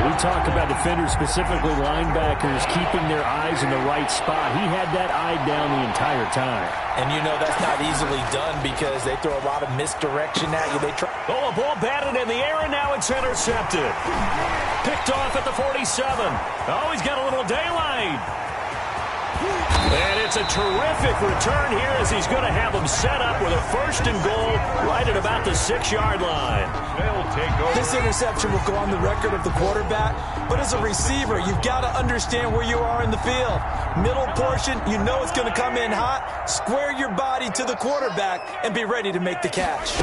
We talk about defenders, specifically linebackers, keeping their eyes in the right spot. He had that eye down the entire time. And you know that's not easily done because they throw a lot of misdirection at you. A ball batted in the air, and now it's intercepted. Picked off at the 47. Oh, he's got a little daylight. And it's a terrific return here as he's going to have them set up with a 1st and goal right at about the 6-yard line. This interception will go on the record of the quarterback, but as a receiver, you've got to understand where you are in the field. Middle portion, you know it's going to come in hot. Square your body to the quarterback and be ready to make the catch.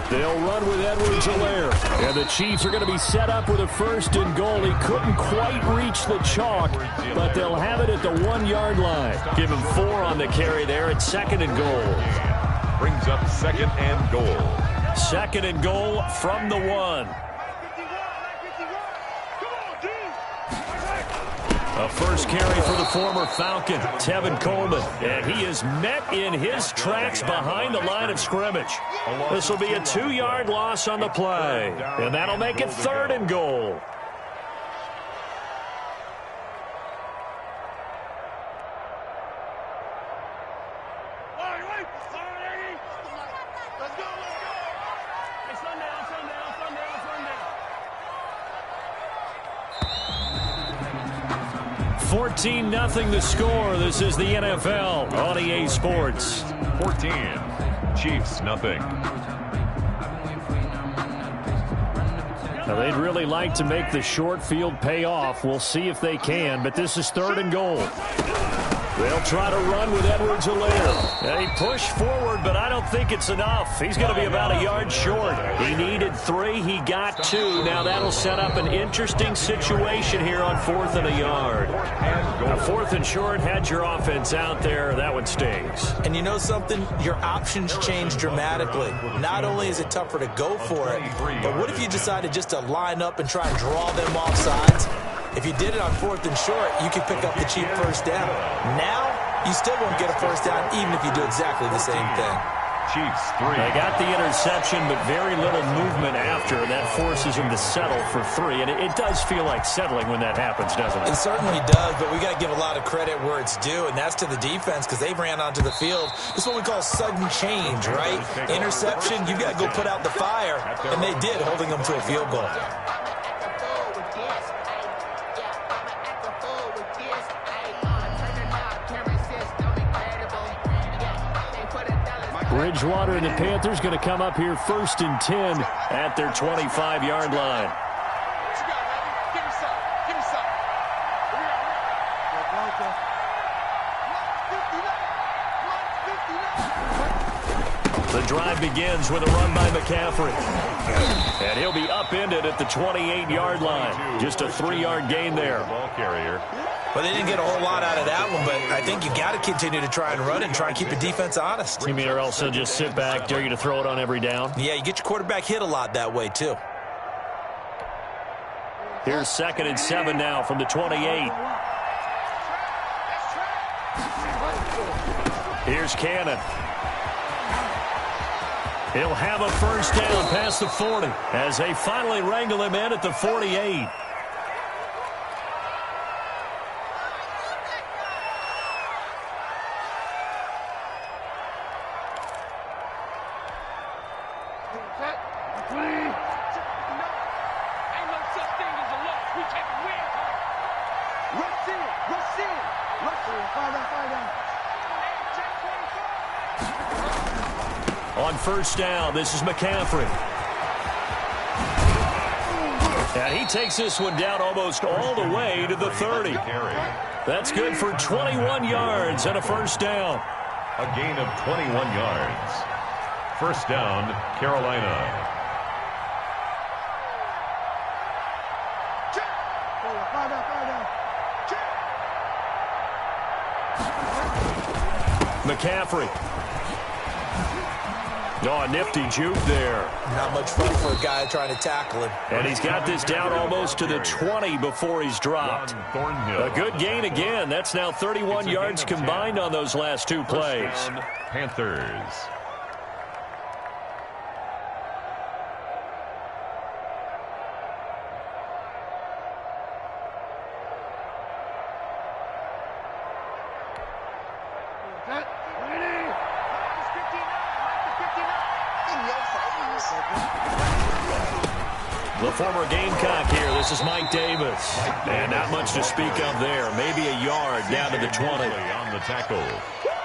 They'll run with Edwards-Helaire. And the Chiefs are going to be set up with a 1st and goal. He couldn't quite reach the chalk, but they'll have it at the 1-yard line. Give him 4 on the carry there at 2nd and goal. Brings up 2nd and goal. 2nd and goal from the 1. A first carry for the former Falcon, Tevin Coleman. And he is met in his tracks behind the line of scrimmage. This will be a 2-yard loss on the play. And that'll make it 3rd and goal. $14-0 the score. This is the NFL on EA Sports. 14. Chiefs, nothing. Now they'd really like to make the short field pay off. We'll see if they can, but this is 3rd and goal. They'll try to run with Edwards-Helaire. He pushed forward, but I don't think it's enough. He's going to be about a yard short. He needed 3. He got 2. Now that'll set up an interesting situation here on 4th and a yard. A 4th and short, had your offense out there. That one stings. And you know something? Your options change dramatically. Not only is it tougher to go for it, but what if you decided just to line up and try and draw them off sides? If you did it on 4th and short, you could pick up the cheap first down. Now, you still won't get a first down even if you do exactly the same thing. Chiefs 3. They got the interception, but very little movement after, and that forces them to settle for 3. And it does feel like settling when that happens, doesn't it? It certainly does, but we got to give a lot of credit where it's due, and that's to the defense because they ran onto the field. This is what we call sudden change, right? Interception, you've got to go put out the fire, and they did, holding them to a field goal. Bridgewater and the Panthers going to come up here 1st and 10 at their 25-yard line. The drive begins with a run by McCaffrey. And he'll be upended at the 28-yard line. Just a 3-yard gain there. Ball carrier. Well, they didn't get a whole lot out of that one, but I think you got to continue to try and run and try and keep the defense honest. You mean or else they'll just sit back, dare you to throw it on every down? Yeah, you get your quarterback hit a lot that way, too. Here's 2nd and 7 now from the 28. Here's Cannon. He'll have a first down past the 40 as they finally wrangle him in at the 48. On first down, this is McCaffrey. And he takes this one down almost all the way to the 30. That's good for 21 yards and a first down. A gain of 21 yards. First down, Carolina. McCaffrey. Oh, a nifty juke there. Not much fun for a guy trying to tackle him. And he's got this down almost to the 20 before he's dropped. A good gain again. That's now 31 yards combined on those last 2 plays. Panthers. The former Gamecock here. This is Mike Davis. And not much to speak of there. Maybe a yard down to the 20. On the tackle.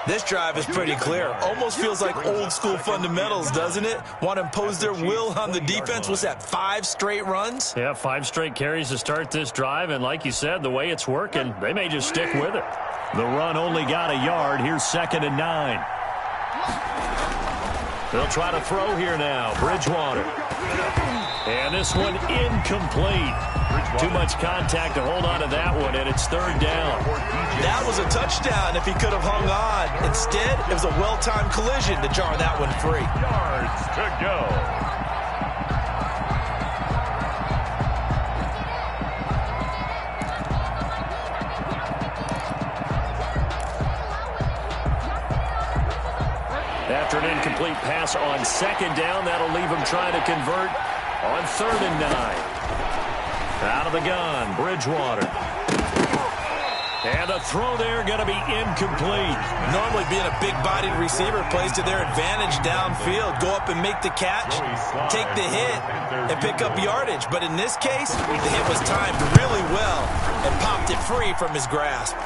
This drive is pretty clear. Almost feels like old school fundamentals, doesn't it? Want to impose their will on the defense. Was that 5 straight runs? Yeah, 5 straight carries to start this drive. And like you said, the way it's working, they may just stick with it. The run only got a yard. Here's 2nd and 9. They'll try to throw here now. Bridgewater. And this one incomplete. Too much contact to hold on to that one, and it's 3rd down. That was a touchdown if he could have hung on. Instead, it was a well-timed collision to jar that one free. Yards to go. After an incomplete pass on 2nd down, that'll leave him trying to convert on 3rd and 9. Out of the gun, Bridgewater. And the throw there going to be incomplete. Normally being a big-bodied receiver plays to their advantage downfield. Go up and make the catch, take the hit, and pick up yardage. But in this case, the hit was timed really well and popped it free from his grasp.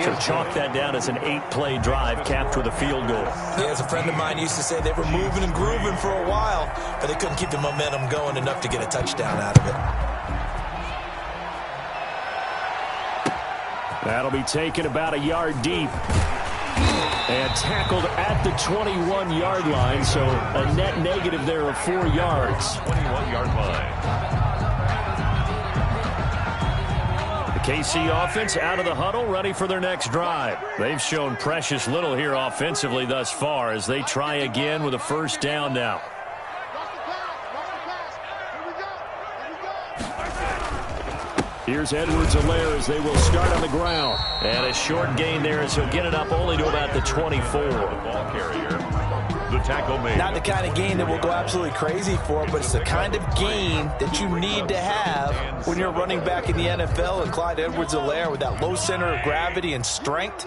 So chalk that down as an 8-play drive capped with a field goal. Yeah, as a friend of mine used to say, they were moving and grooving for a while, but they couldn't keep the momentum going enough to get a touchdown out of it. That'll be taken about a yard deep. And tackled at the 21-yard line, so a net negative there of 4 yards. 21-yard line. The KC offense out of the huddle, ready for their next drive. They've shown precious little here offensively thus far as they try again with a first down now. Here's Edwards-Helaire as they will start on the ground. And a short gain there as he'll get it up only to about the 24. Ball carrier. The tackle made. Not the kind of gain that will go absolutely crazy for, but it's the kind of gain that you need to have when you're running back in the NFL. And Clyde Edwards-Helaire, with that low center of gravity and strength,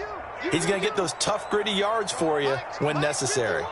he's going to get those tough, gritty yards for you when necessary.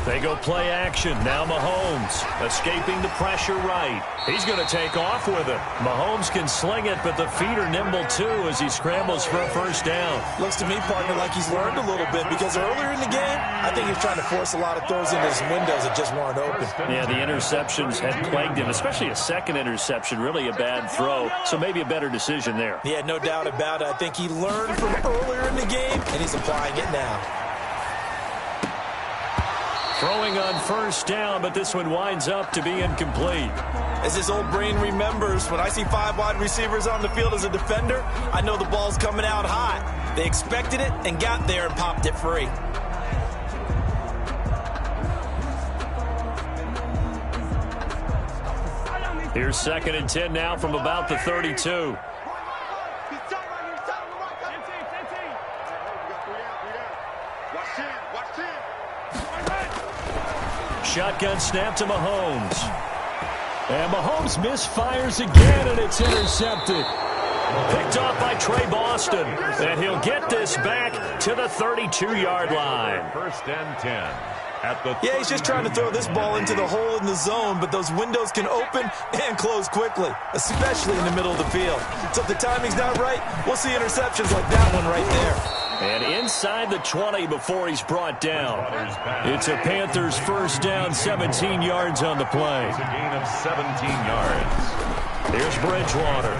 They go play action. Now Mahomes escaping the pressure right. He's going to take off with it. Mahomes can sling it, but the feet are nimble too as he scrambles for a first down. Looks to me, partner, like he's learned a little bit because earlier in the game, I think he was trying to force a lot of throws into his windows that just weren't open. Yeah, the interceptions had plagued him, especially a second interception, really a bad throw. So maybe a better decision there. Yeah, no doubt about it. I think he learned from earlier in the game, and he's applying it now. Throwing on first down, but this one winds up to be incomplete. As his old brain remembers, when I see 5 wide receivers on the field as a defender, I know the ball's coming out hot. They expected it and got there and popped it free. Here's 2nd and 10 now from about the 32. Shotgun snap to Mahomes. And Mahomes misfires again, and it's intercepted. Picked off by Trey Boston. And he'll get this back to the 32-yard line. 1st and 10. Yeah, he's just trying to throw this ball into the hole in the zone, but those windows can open and close quickly, especially in the middle of the field. So if the timing's not right, we'll see interceptions like that one right there. And inside the 20 before he's brought down. It's a Panthers first down, 17 yards on the play. It's a gain of 17 yards. Here's Bridgewater.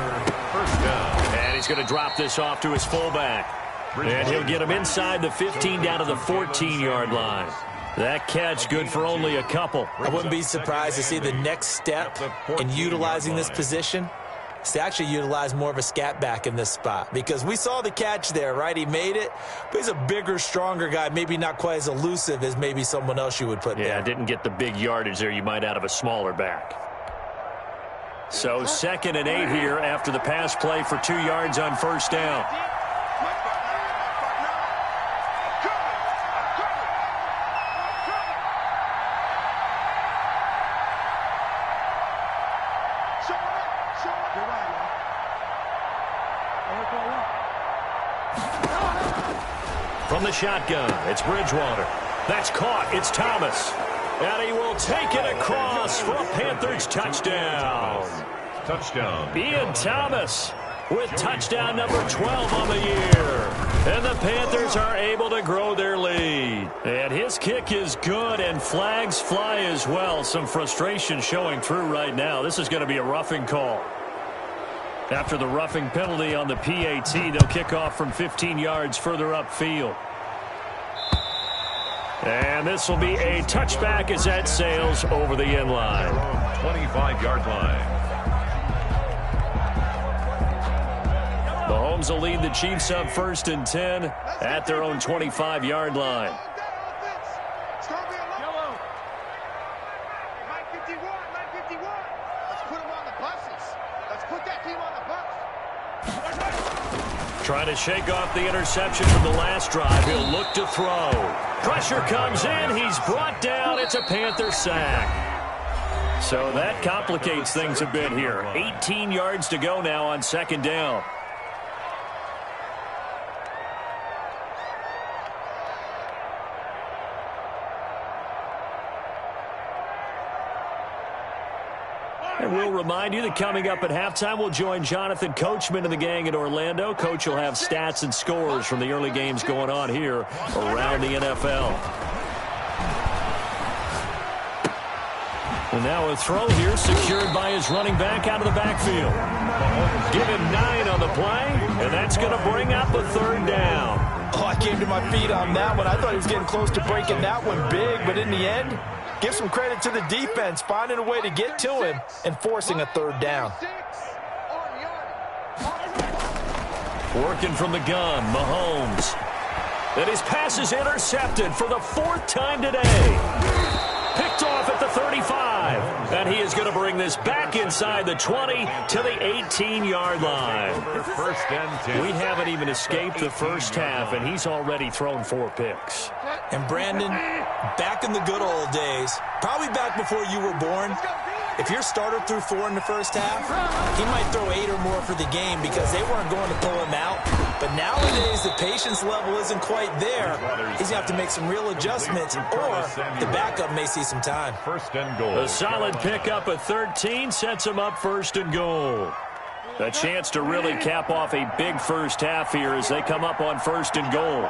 First down. And he's going to drop this off to his fullback. And he'll get him inside the 15 down to the 14-yard line. That catch good for only a couple. I wouldn't be surprised to see the next step in utilizing this position is to actually utilize more of a scat back in this spot, because we saw the catch there, right? He made it, but he's a bigger, stronger guy, maybe not quite as elusive as maybe someone else you would put there. Yeah, didn't get the big yardage there you might out of a smaller back. So 2nd and 8 here after the pass play for 2 yards on first down. From the shotgun, it's Bridgewater. That's caught. It's Thomas. And he will take it across for a Panthers touchdown. Touchdown. Ian Thomas with touchdown number 12 on the year. And the Panthers are able to grow their lead. And his kick is good, and flags fly as well. Some frustration showing through right now. This is going to be a roughing call. After the roughing penalty on the PAT, they'll kick off from 15 yards further upfield. And this will be a touchback as that sails over the end line. 25-yard line. Mahomes will lead the Chiefs up 1st and 10 at their own 25-yard line. Trying to shake off the interception from the last drive. He'll look to throw. Pressure comes in. He's brought down. It's a Panther sack. So that complicates things a bit here. 18 yards to go now on 2nd down. And we'll remind you that coming up at halftime, we'll join Jonathan Coachman and the gang in Orlando. Coach will have stats and scores from the early games going on here around the NFL. And now a throw here secured by his running back out of the backfield. Give him 9 on the play, and that's going to bring up a 3rd down. Oh, I came to my feet on that one. I thought he was getting close to breaking that one big, but in the end, give some credit to the defense, finding a way to get to him and forcing a 3rd down. Working from the gun, Mahomes. And his pass is intercepted for the 4th time today. Picked off at the 35. And he is going to bring this back inside the 20 to the 18-yard line. First and 10. We haven't even escaped the first half, and he's already thrown 4 picks. And Brandon, back in the good old days, probably back before you were born, if your starter threw 4 in the first half, he might throw 8 or more for the game because they weren't going to pull him out. But nowadays, the patience level isn't quite there. He's going to have to make some real adjustments, or the backup may see some time. First and goal. A solid pickup at 13 sets him up 1st and goal. A chance to really cap off a big first half here as they come up on 1st and goal.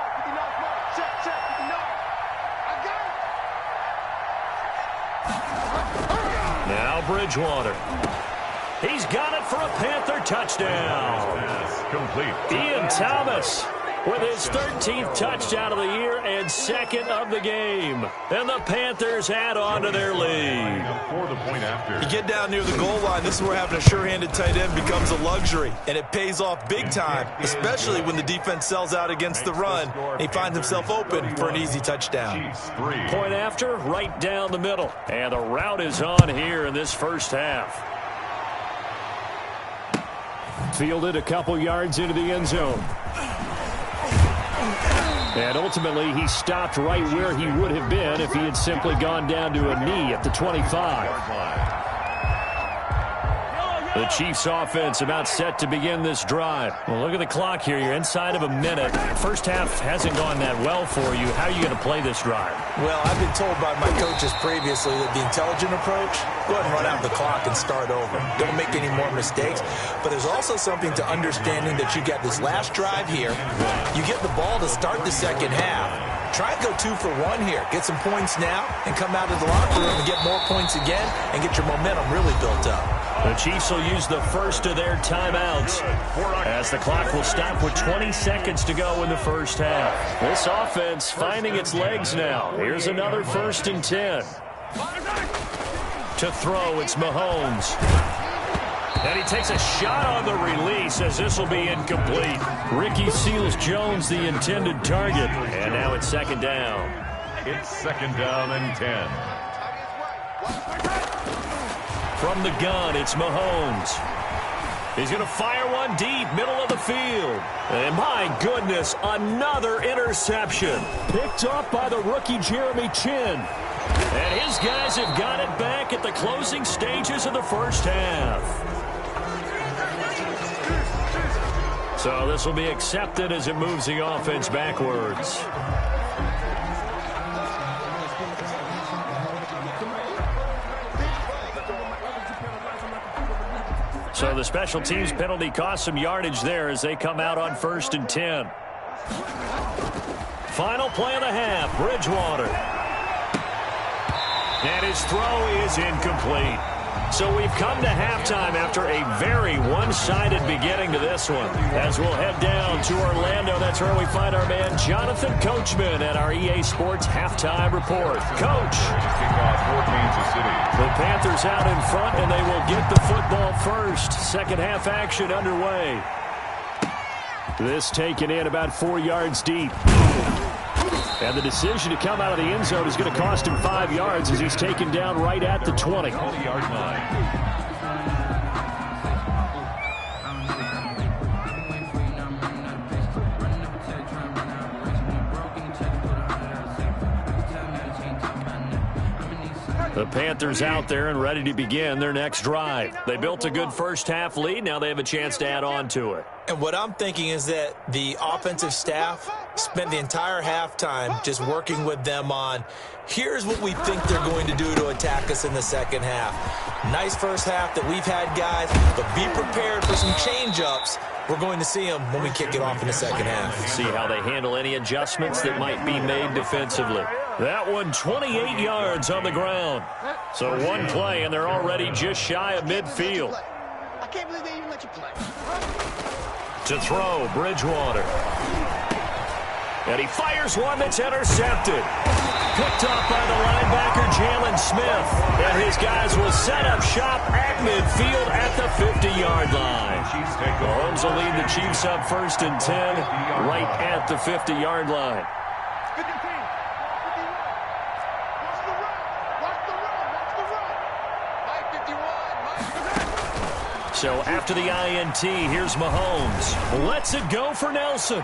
Now Bridgewater. He's got it for a Panther touchdown. Complete. Ian Thomas with his 13th touchdown of the year and 2nd of the game. And the Panthers add on to their lead. For the point after. You get down near the goal line, this is where having a sure-handed tight end becomes a luxury. And it pays off big time, especially when the defense sells out against the run. And he finds himself open for an easy touchdown. Point after, right down the middle. And the route is on here in this first half. Fielded a couple yards into the end zone. And ultimately, he stopped right where he would have been if he had simply gone down to a knee at the 25. The Chiefs offense about set to begin this drive. Well, look at the clock here. You're inside of a minute. First half hasn't gone that well for you. How are you going to play this drive? Well, I've been told by my coaches previously that the intelligent approach, go ahead and run out the clock and start over. Don't make any more mistakes. But there's also something to understanding that you got this last drive here. You get the ball to start the second half. Try and go 2 for 1 here. Get some points now and come out of the locker room and get more points again and get your momentum really built up. The Chiefs will use the first of their timeouts as the clock will stop with 20 seconds to go in the first half. This offense finding its legs now. Here's another 1st and 10. To throw, it's Mahomes. And he takes a shot on the release as this will be incomplete. Ricky Seals-Jones, the intended target. And now it's 2nd down. It's 2nd down and 10. From the gun, it's Mahomes. He's going to fire one deep, middle of the field. And my goodness, another interception. Picked up by the rookie Jeremy Chin. And his guys have got it back at the closing stages of the first half. So this will be accepted as it moves the offense backwards. So the special teams penalty cost some yardage there as they come out on 1st and 10. Final play of the half, Bridgewater. And his throw is incomplete. So we've come to halftime after a very one-sided beginning to this one. As we'll head down to Orlando, that's where we find our man Jonathan Coachman at our EA Sports Halftime Report. Coach. Kickoff for Kansas City. The Panthers out in front, and they will get the football first. Second half action underway. This taken in about 4 yards deep. And the decision to come out of the end zone is going to cost him 5 yards as he's taken down right at the 20. 20-yard line. The Panthers out there and ready to begin their next drive. They built a good first half lead. Now they have a chance to add on to it. And what I'm thinking is that the offensive staff spent the entire halftime just working with them on, here's what we think they're going to do to attack us in the second half. Nice first half that we've had, guys, but be prepared for some change-ups. We're going to see them when we kick it off in the second half. See how they handle any adjustments that might be made defensively. That one 28 yards on the ground. So one play, and they're already just shy of midfield. I can't believe they even let you play. To throw, Bridgewater. And he fires one that's intercepted. Picked up by the linebacker, Jalen Smith. And his guys will set up shop at midfield at the 50-yard line. Mahomes will lead the Chiefs up 1st and 10 right at the 50-yard line. So after the INT, here's Mahomes. Lets it go for Nelson.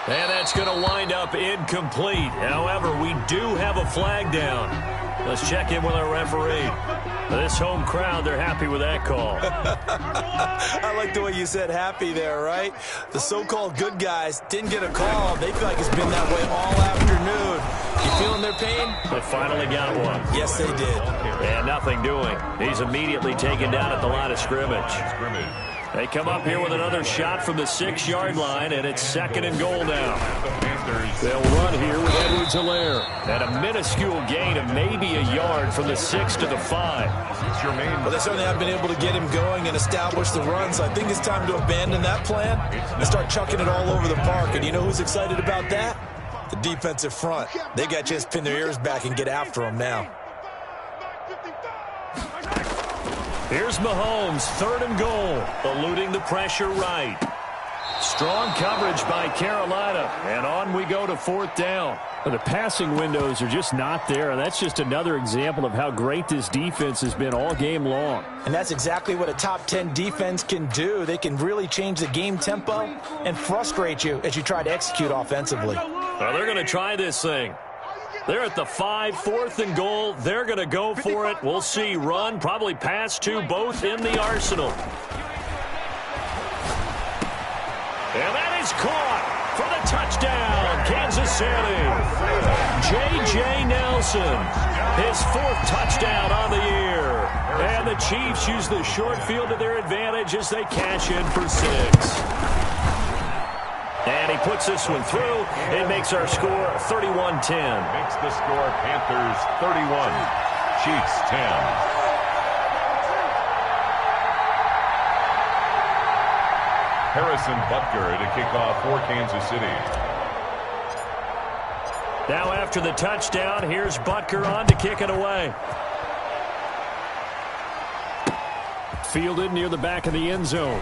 And that's going to wind up incomplete. However, we do have a flag down. Let's check in with our referee. This home crowd, they're happy with that call. I like the way you said happy there, right? The so-called good guys didn't get a call. They feel like it's been that way all afternoon. You feeling their pain? They finally got one. Yes, they did. And nothing doing. He's immediately taken down at the line of scrimmage. They come up here with another shot from the 6-yard line, and it's 2nd and goal now. They'll run here with Edwards-Helaire. And a minuscule gain of maybe a yard from the 6 to the 5. Well, they certainly have been able to get him going and establish the run, so I think it's time to abandon that plan and start chucking it all over the park. And you know who's excited about that? The defensive front. They got a chance to pin their ears back and get after him now. Here's Mahomes, 3rd and goal, eluding the pressure right. Strong coverage by Carolina, and on we go to 4th down. The passing windows are just not there, and that's just another example of how great this defense has been all game long. And that's exactly what a top 10 defense can do. They can really change the game tempo and frustrate you as you try to execute offensively. Well, they're going to try this thing. They're at the 5, 4th and goal. They're going to go for it. We'll see. Run, probably pass to both in the arsenal. And that is caught for the touchdown, Kansas City. J.J. Nelson, his 4th touchdown on the year. And the Chiefs use the short field to their advantage as they cash in for 6. And he puts this one through. It makes our score 31-10. Makes the score Panthers 31, Chiefs 10. Harrison Butker to kick off for Kansas City. Now after the touchdown, here's Butker on to kick it away. Fielded near the back of the end zone.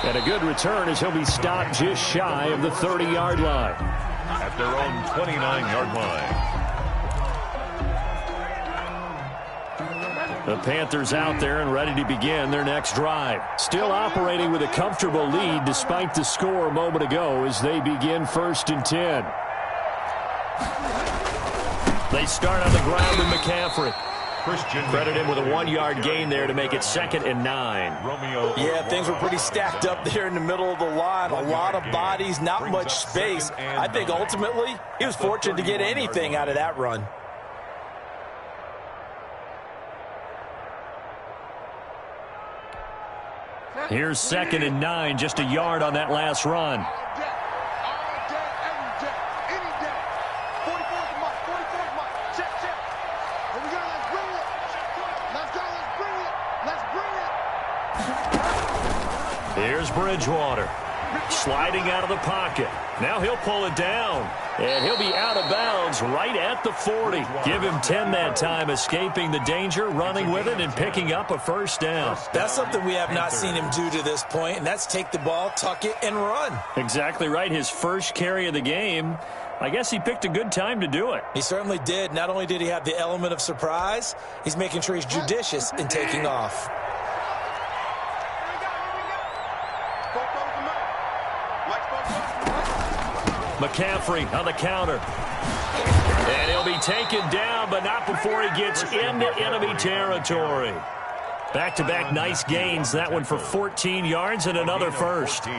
And a good return as he'll be stopped just shy of the 30-yard line. At their own 29-yard line. The Panthers out there and ready to begin their next drive. Still operating with a comfortable lead despite the score a moment ago as they begin 1st and 10. They start on the ground with McCaffrey. Credit him with a 1-yard gain there to make it 2nd and 9. Yeah, things were pretty stacked up there in the middle of the line. A lot of bodies, not much space. I think ultimately he was fortunate to get anything out of that run. Here's 2nd and 9, just a yard on that last run. Here's Bridgewater, sliding out of the pocket. Now he'll pull it down, and he'll be out of bounds right at the 40. Give him 10 that time, escaping the danger, running with it, and picking up a 1st down. That's something we have not seen him do to this point, and that's take the ball, tuck it, and run. Exactly right. His first carry of the game. I guess he picked a good time to do it. He certainly did. Not only did he have the element of surprise, he's making sure he's judicious in taking off. McCaffrey on the counter. And he'll be taken down, but not before he gets into enemy territory. Back-to-back nice gains. That one for 14 yards and another 1st.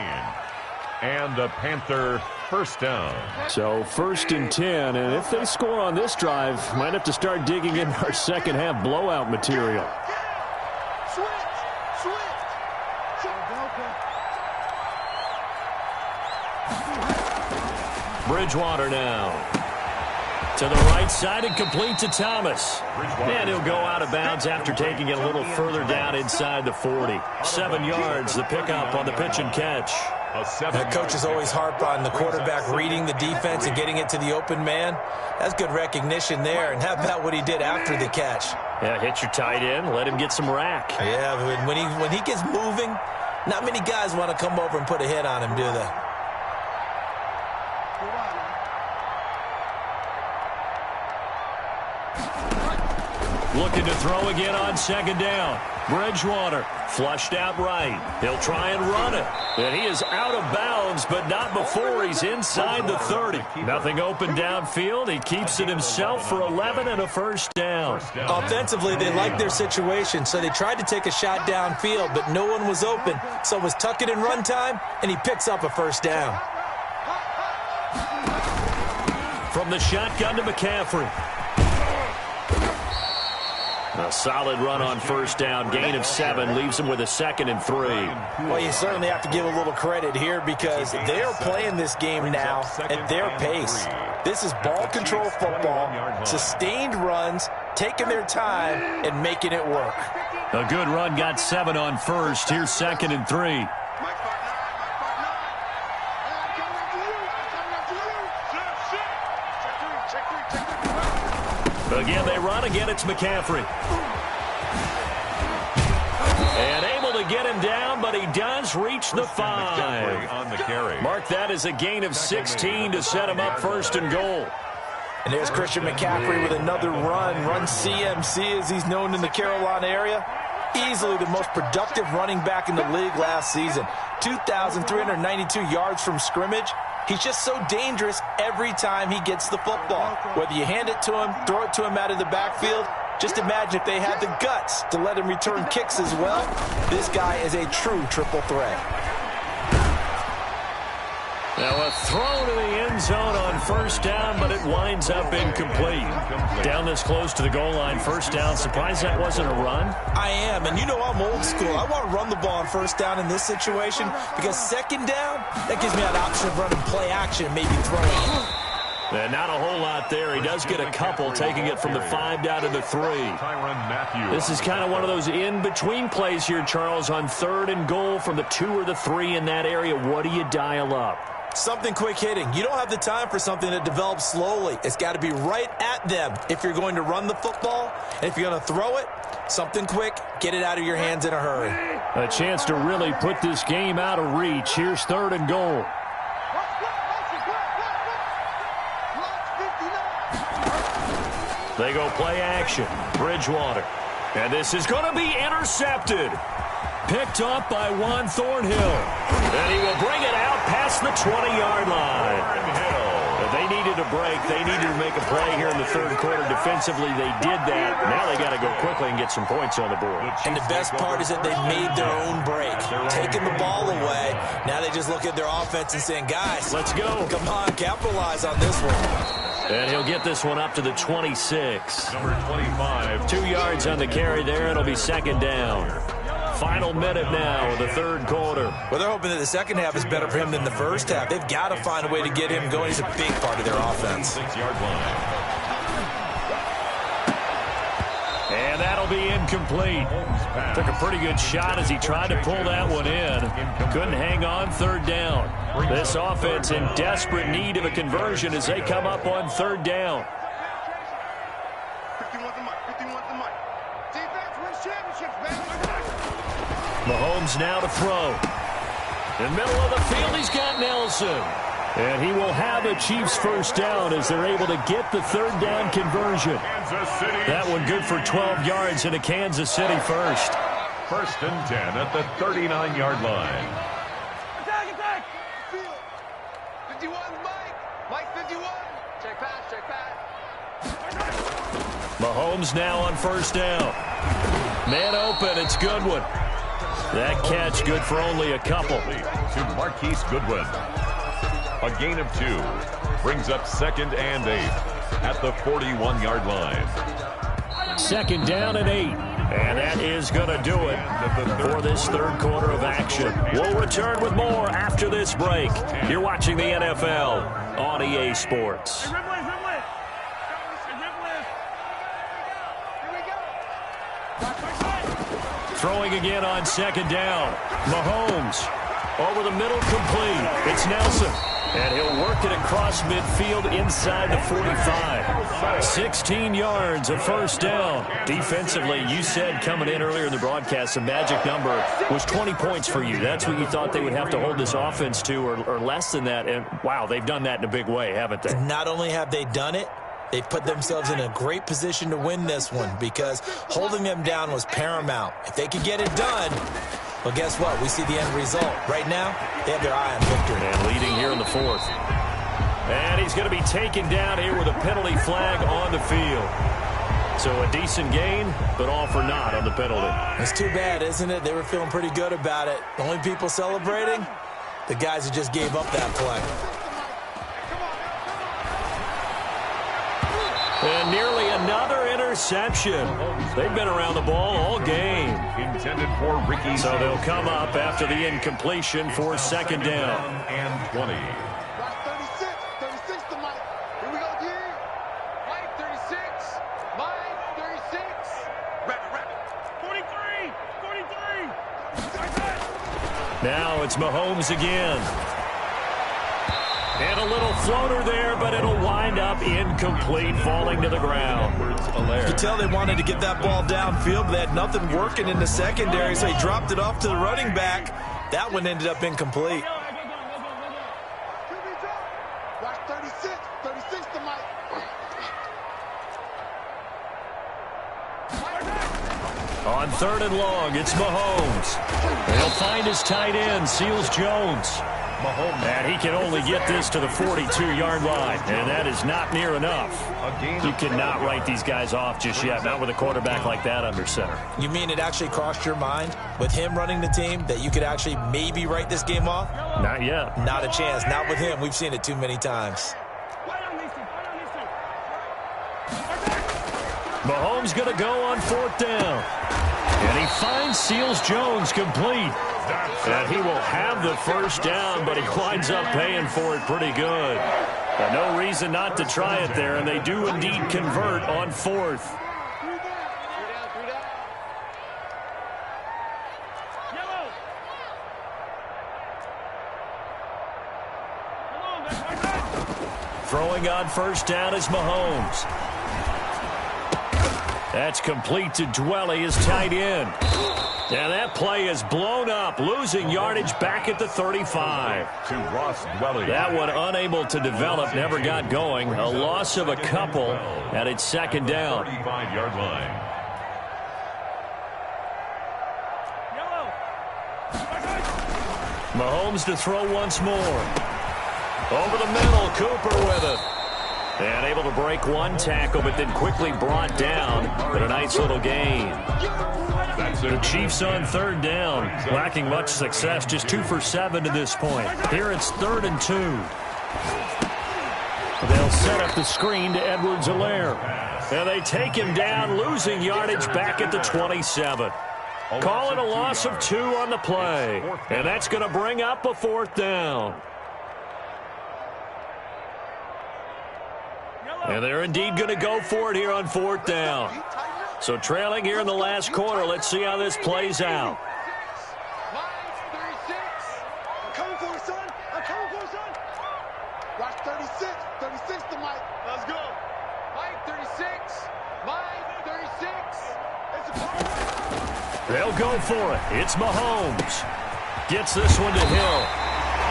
And a Panther 1st down. So 1st and 10, and if they score on this drive, might have to start digging in our second-half blowout material. Bridgewater now. To the right side and complete to Thomas. And he'll go out of bounds after taking it a little further down inside the 40. 7 yards, the pickup on the pitch and catch. The coaches always harp on the quarterback reading the defense and getting it to the open man. That's good recognition there. And how about what he did after the catch? Yeah, hit your tight end, let him get some rack. Yeah, but when he gets moving, not many guys want to come over and put a hit on him, do they? Looking to throw again on second down. Bridgewater flushed out right. He'll try and run it. And he is out of bounds, but not before he's inside the 30. Nothing open downfield. He keeps it himself for 11 and a first down. Offensively, they liked their situation, so they tried to take a shot downfield, but no one was open. So it was tuck it in run time, and he picks up a first down. From the shotgun to McCaffrey. A solid run on first down. Gain of 7 leaves him with a 2nd and 3. Well, you certainly have to give a little credit here because they are playing this game now at their pace. This is ball control football, sustained runs, taking their time, and making it work. A good run got 7 on first. Here's 2nd and 3. Again, they run. Again, it's McCaffrey. And able to get him down, but he does reach the 5. On the carry. Mark that as a gain of 16 to set him up 1st and goal. And there's Christian McCaffrey with another run CMC as he's known in the Carolina area. Easily the most productive running back in the league last season. 2,392 yards from scrimmage. He's just so dangerous every time he gets the football. Whether you hand it to him, throw it to him out of the backfield, just imagine if they had the guts to let him return kicks as well. This guy is a true triple threat. Now a throw to the end zone on first down, but it winds up incomplete. Down this close to the goal line, first down. Surprised that wasn't a run? I am, and you know I'm old school. I want to run the ball on first down in this situation because second down, that gives me that option of running play action and maybe throwing it. And not a whole lot there. He does get a couple, taking it from the 5 down to the 3. This is kind of one of those in-between plays here, Charles, on 3rd and goal from the 2 or the 3 in that area. What do you dial up? Something quick hitting. You don't have the time for something that develops slowly. It's got to be right at them if you're going to run the football. And if you're going to throw it, something quick, get it out of your hands in a hurry. A chance to really put this game out of reach. Here's 3rd and goal. They go play action. Bridgewater. And this is going to be intercepted. Picked up by Juan Thornhill. And he will bring it out past the 20-yard line. They needed a break. They needed to make a play here in the 3rd quarter. Defensively, they did that. Now they got to go quickly and get some points on the board. And the best part is that they made their own break. Taking the ball away. Now they just look at their offense and saying, guys, let's go. Come on, capitalize on this one. And he'll get this one up to the 26. Number 25. 2 yards on the carry there. It'll be 2nd down. Final minute now of the 3rd quarter. Well, they're hoping that the second half is better for him than the first half. They've got to find a way to get him going. He's a big part of their offense. 6-yard line. And that'll be incomplete. Took a pretty good shot as he tried to pull that one in. Couldn't hang on 3rd down. This offense in desperate need of a conversion as they come up on 3rd down. Mahomes now to throw. In the middle of the field, he's got Nelson. And he will have the Chiefs first down as they're able to get the 3rd down conversion. That one good for 12 yards into Kansas City first. 1st and 10 at the 39-yard line. Attack! 51, Mike 51. Check pass. Mahomes now on first down. Man open, it's Goodwin. That catch good for only a couple. To Marquise Goodwin. A gain of 2. Brings up 2nd and 8 at the 41-yard line. 2nd down and 8. And that is going to do it for this third quarter of action. We'll return with more after this break. You're watching the NFL on EA Sports. Throwing again on second down. Mahomes over the middle, complete. It's Nelson. And he'll work it across midfield inside the 45. 16 yards, a first down. Defensively, you said coming in earlier in the broadcast, the magic number was 20 points for you. That's what you thought they would have to hold this offense to, or less than that. And, wow, they've done that in a big way, haven't they? Not only have they done it, they've put themselves in a great position to win this one because holding them down was paramount. If they could get it done, well, guess what? We see the end result. Right now, they have their eye on victory. And leading here in the fourth. And he's going to be taken down here with a penalty flag on the field. So a decent gain, but all for naught on the penalty. It's too bad, isn't it? They were feeling pretty good about it. The only people celebrating, the guys who just gave up that play. And nearly another interception. They've been around the ball all game. Intended for Ricky. So they'll come up after the incompletion for second down. And 20. 36 to Mike. Here we go, D. Mike, 36. Mike, 36. Rapid. 43. Now it's Mahomes again. And a little floater there, but it'll wind up incomplete, falling to the ground. You could tell they wanted to get that ball downfield, but they had nothing working in the secondary, so he dropped it off to the running back. That one ended up incomplete. Watch 36 to Mike. On third and long, it's Mahomes. He'll find his tight end, Seals Jones. And he can only get this to the 42-yard line, and that is not near enough. You cannot write these guys off just yet, not with a quarterback like that under center. You mean it actually crossed your mind with him running the team that you could actually maybe write this game off? Not yet. Not a chance. Not with him. We've seen it too many times. Mahomes going to go on fourth down. And he finds Seals Jones complete. And he will have the first down, but he winds up paying for it pretty good. But no reason not to try it there, and they do indeed convert on fourth. Throwing on first down is Mahomes. That's complete to Dwelly, his tight end. And that play is blown up, losing yardage back at the 35. To Ross Dwelly. That one unable to develop, never got going. A loss of a couple, and it's second down. 35-yard line. Mahomes to throw once more. Over the middle, Cooper with it. And able to break one tackle, but then quickly brought down. But a nice little gain. The Chiefs on third down, lacking much success, just 2 for 7 to this point. Here it's 3rd and 2. They'll set up the screen to Edwards-Helaire. And they take him down, losing yardage back at the 27. Call it a loss of 2 on the play. And that's going to bring up a fourth down. And they're indeed going to go for it here on fourth down. So trailing here in the last quarter, let's see how this plays out. I'm coming for it, son. Watch 36 to Mike. Let's go. Mike, 36. Mike, 36. They'll go for it. It's Mahomes. Gets this one to Hill.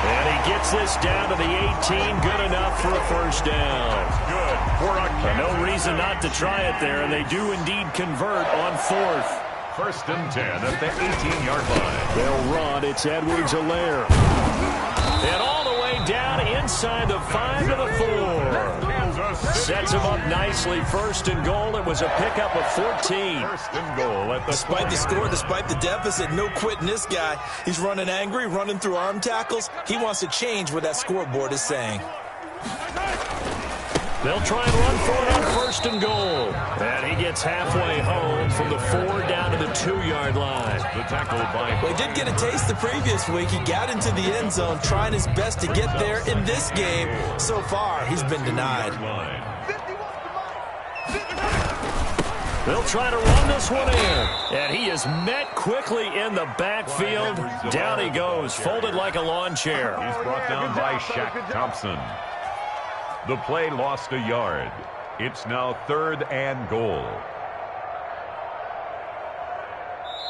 And he gets this down to the 18. Good enough for a first down. Good. No reason not to try it there, and they do indeed convert on fourth. 1st and 10 at the 18-yard line. They'll run. It's Edwards-Helaire. And all the way down inside the 5 to the 4. Sets him up nicely. 1st and goal. It was a pickup of 14. 1st and goal at the Despite the score, despite the deficit, no quitting this guy. He's running angry, running through arm tackles. He wants to change what that scoreboard is saying. They'll try and run for it on 1st and goal. And he gets halfway home from the 4 down to the 2-yard line. The tackle by... Well, he did get a taste the previous week. He got into the end zone trying his best to get there in this game. So far, he's been denied. They'll try to run this one in. And he is met quickly in the backfield. Down he goes, folded like a lawn chair. He's brought down by Shaq Thompson. The play lost a yard. It's now 3rd and goal.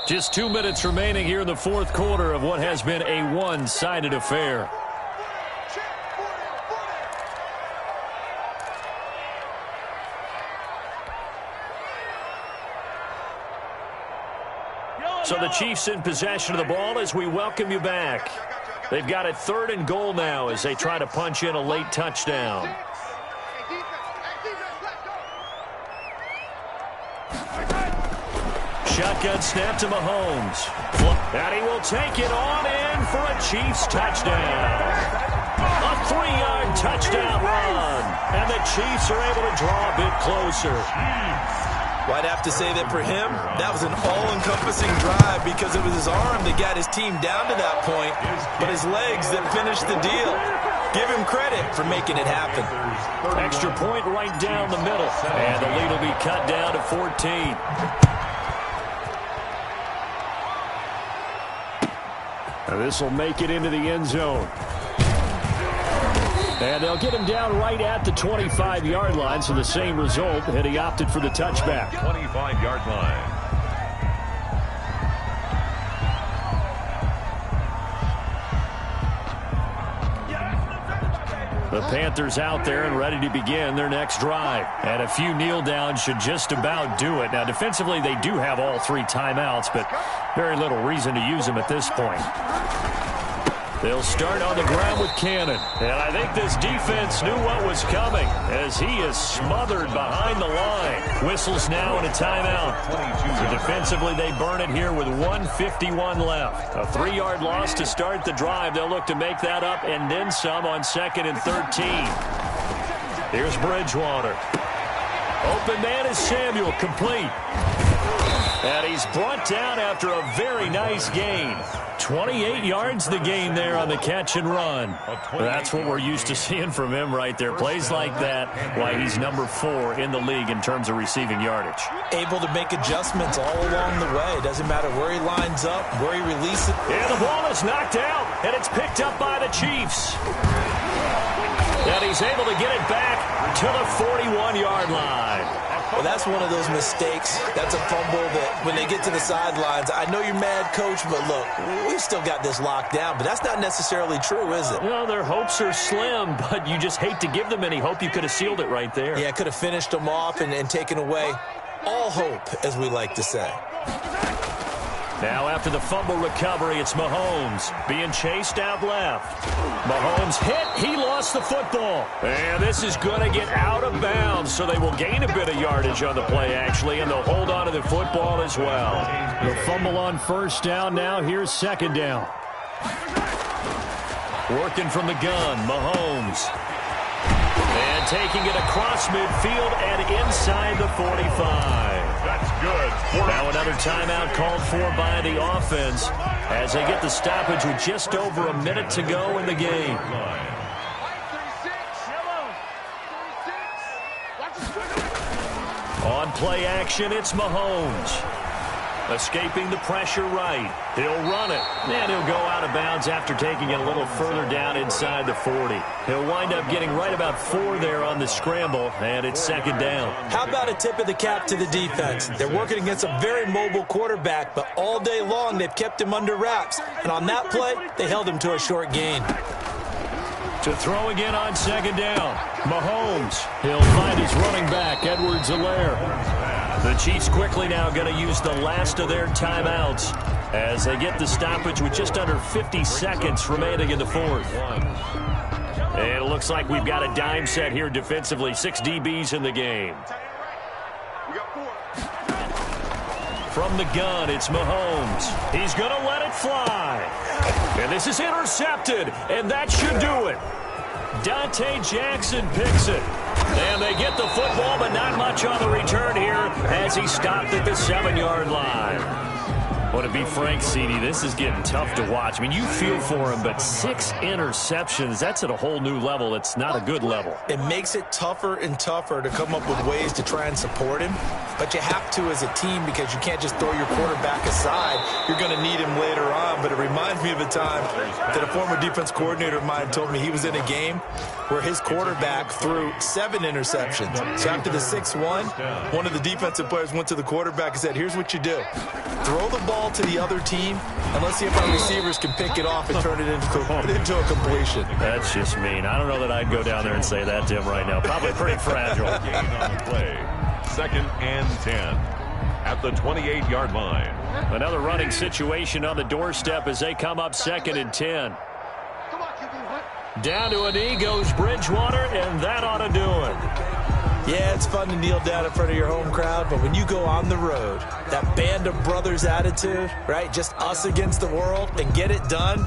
Just 2 minutes remaining here in the 4th quarter of what has been a one-sided affair. So the Chiefs in possession of the ball as we welcome you back. They've got it 3rd and goal now as they try to punch in a late touchdown. Shotgun snap to Mahomes. And he will take it on in for a Chiefs touchdown. A 3-yard touchdown run. And the Chiefs are able to draw a bit closer. Well, I'd have to say that for him, that was an all-encompassing drive because it was his arm that got his team down to that point, but his legs that finished the deal. Give him credit for making it happen. Extra point right down the middle. And the lead will be cut down to 14. This will make it into the end zone. And they'll get him down right at the 25-yard line, so the same result, and he opted for the touchback. 25-yard line. The Panthers out there and ready to begin their next drive. And a few kneel downs should just about do it. Now, defensively, they do have all 3 timeouts, but very little reason to use them at this point. They'll start on the ground with Cannon. And I think this defense knew what was coming as he is smothered behind the line. Whistles now and a timeout. So defensively, they burn it here with 1:51 left. A 3-yard loss to start the drive. They'll look to make that up and then some on 2nd and 13. Here's Bridgewater. Open man is Samuel, complete. And he's brought down after a very nice gain. 28 yards the gain there on the catch and run. That's what we're used to seeing from him right there. Plays like that, why he's number 4 in the league in terms of receiving yardage. Able to make adjustments all along the way. Doesn't matter where he lines up, where he releases it. And the ball is knocked out, and it's picked up by the Chiefs. And he's able to get it back to the 41-yard line. Well, that's one of those mistakes. That's a fumble that when they get to the sidelines, I know you're mad, Coach, but look, we've still got this locked down. But that's not necessarily true, is it? Well, their hopes are slim, but you just hate to give them any hope. You could have sealed it right there. Yeah, could have finished them off and taken away all hope, as we like to say. Now after the fumble recovery, it's Mahomes being chased out left. Mahomes hit. He lost the football. And this is going to get out of bounds, so they will gain a bit of yardage on the play, actually, and they'll hold on to the football as well. The fumble on 1st down now. Here's 2nd down. Working from the gun, Mahomes. And taking it across midfield and inside the 45. That's good. Now another timeout called for by the offense as they get the stoppage with just over a minute to go in the game. On play action, it's Mahomes. Escaping the pressure right. He'll run it. And he'll go out of bounds after taking it a little further down inside the 40. He'll wind up getting right about 4 there on the scramble, and it's 2nd down. How about a tip of the cap to the defense? They're working against a very mobile quarterback, but all day long they've kept him under wraps. And on that play, they held him to a short gain. To throw again on 2nd down. Mahomes. He'll find his running back, Edwards-Helaire. The Chiefs quickly now going to use the last of their timeouts as they get the stoppage with just under 50 seconds remaining in the 4th. And it looks like we've got a dime set here defensively. 6 DBs in the game. From the gun, it's Mahomes. He's going to let it fly. And this is intercepted, and that should do it. Dante Jackson picks it. And they get the football, but not much on the return here as he stopped at the 7-yard line. Well, to be frank, CD, this is getting tough to watch. I mean, you feel for him, but 6 interceptions, that's at a whole new level. It's not a good level. It makes it tougher and tougher to come up with ways to try and support him. But you have to as a team because you can't just throw your quarterback aside. You're going to need him later on. But it reminds me of a time that a former defense coordinator of mine told me he was in a game where his quarterback threw 7 interceptions. So after the 6-1, one of the defensive players went to the quarterback and said, here's what you do. Throw the ball to the other team, and let's see if our receivers can pick it off and turn it into a completion. That's just mean. I don't know that I'd go down there and say that to him right now. Probably pretty fragile. Gain on the play. 2nd and 10 at the 28-yard line. Another running situation on the doorstep as they come up 2nd and 10. Down to a knee goes Bridgewater, and that ought to do it. Yeah, it's fun to kneel down in front of your home crowd, but when you go on the road, that band of brothers attitude, right, just us against the world, and get it done,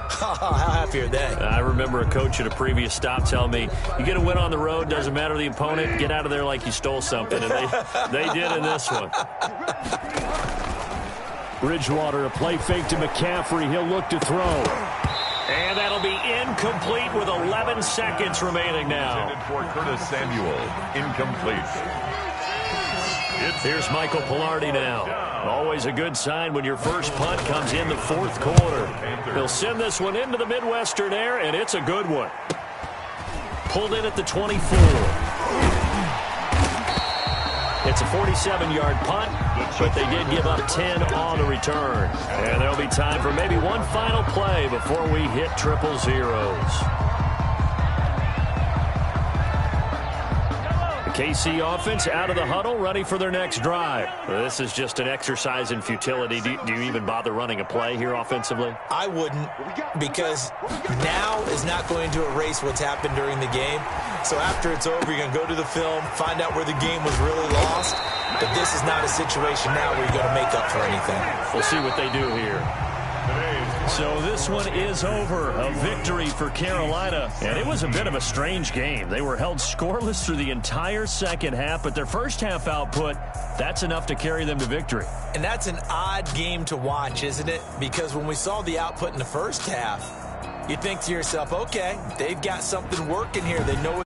how happy are they? I remember a coach at a previous stop telling me, you get a win on the road, doesn't matter the opponent, get out of there like you stole something, and they did in this one. Bridgewater, a play fake to McCaffrey. He'll look to throw. And that'll be incomplete with 11 seconds remaining now. Intended for Curtis Samuel. Incomplete. Here's Michael Palardy now. Always a good sign when your first punt comes in the 4th quarter. He'll send this one into the Midwestern air, and it's a good one. Pulled in at the 24. It's a 47-yard punt, but they did give up 10 on the return. And there'll be time for maybe one final play before we hit 000. The KC offense out of the huddle, ready for their next drive. This is just an exercise in futility. Do you even bother running a play here offensively? I wouldn't, because now is not going to erase what's happened during the game. So after it's over, you're going to go to the film, find out where the game was really lost. But this is not a situation now where you're going to make up for anything. We'll see what they do here. So this one is over. A victory for Carolina. And it was a bit of a strange game. They were held scoreless through the entire second half, but their first half output, that's enough to carry them to victory. And that's an odd game to watch, isn't it? Because when we saw the output in the first half, you think to yourself, okay, they've got something working here. They know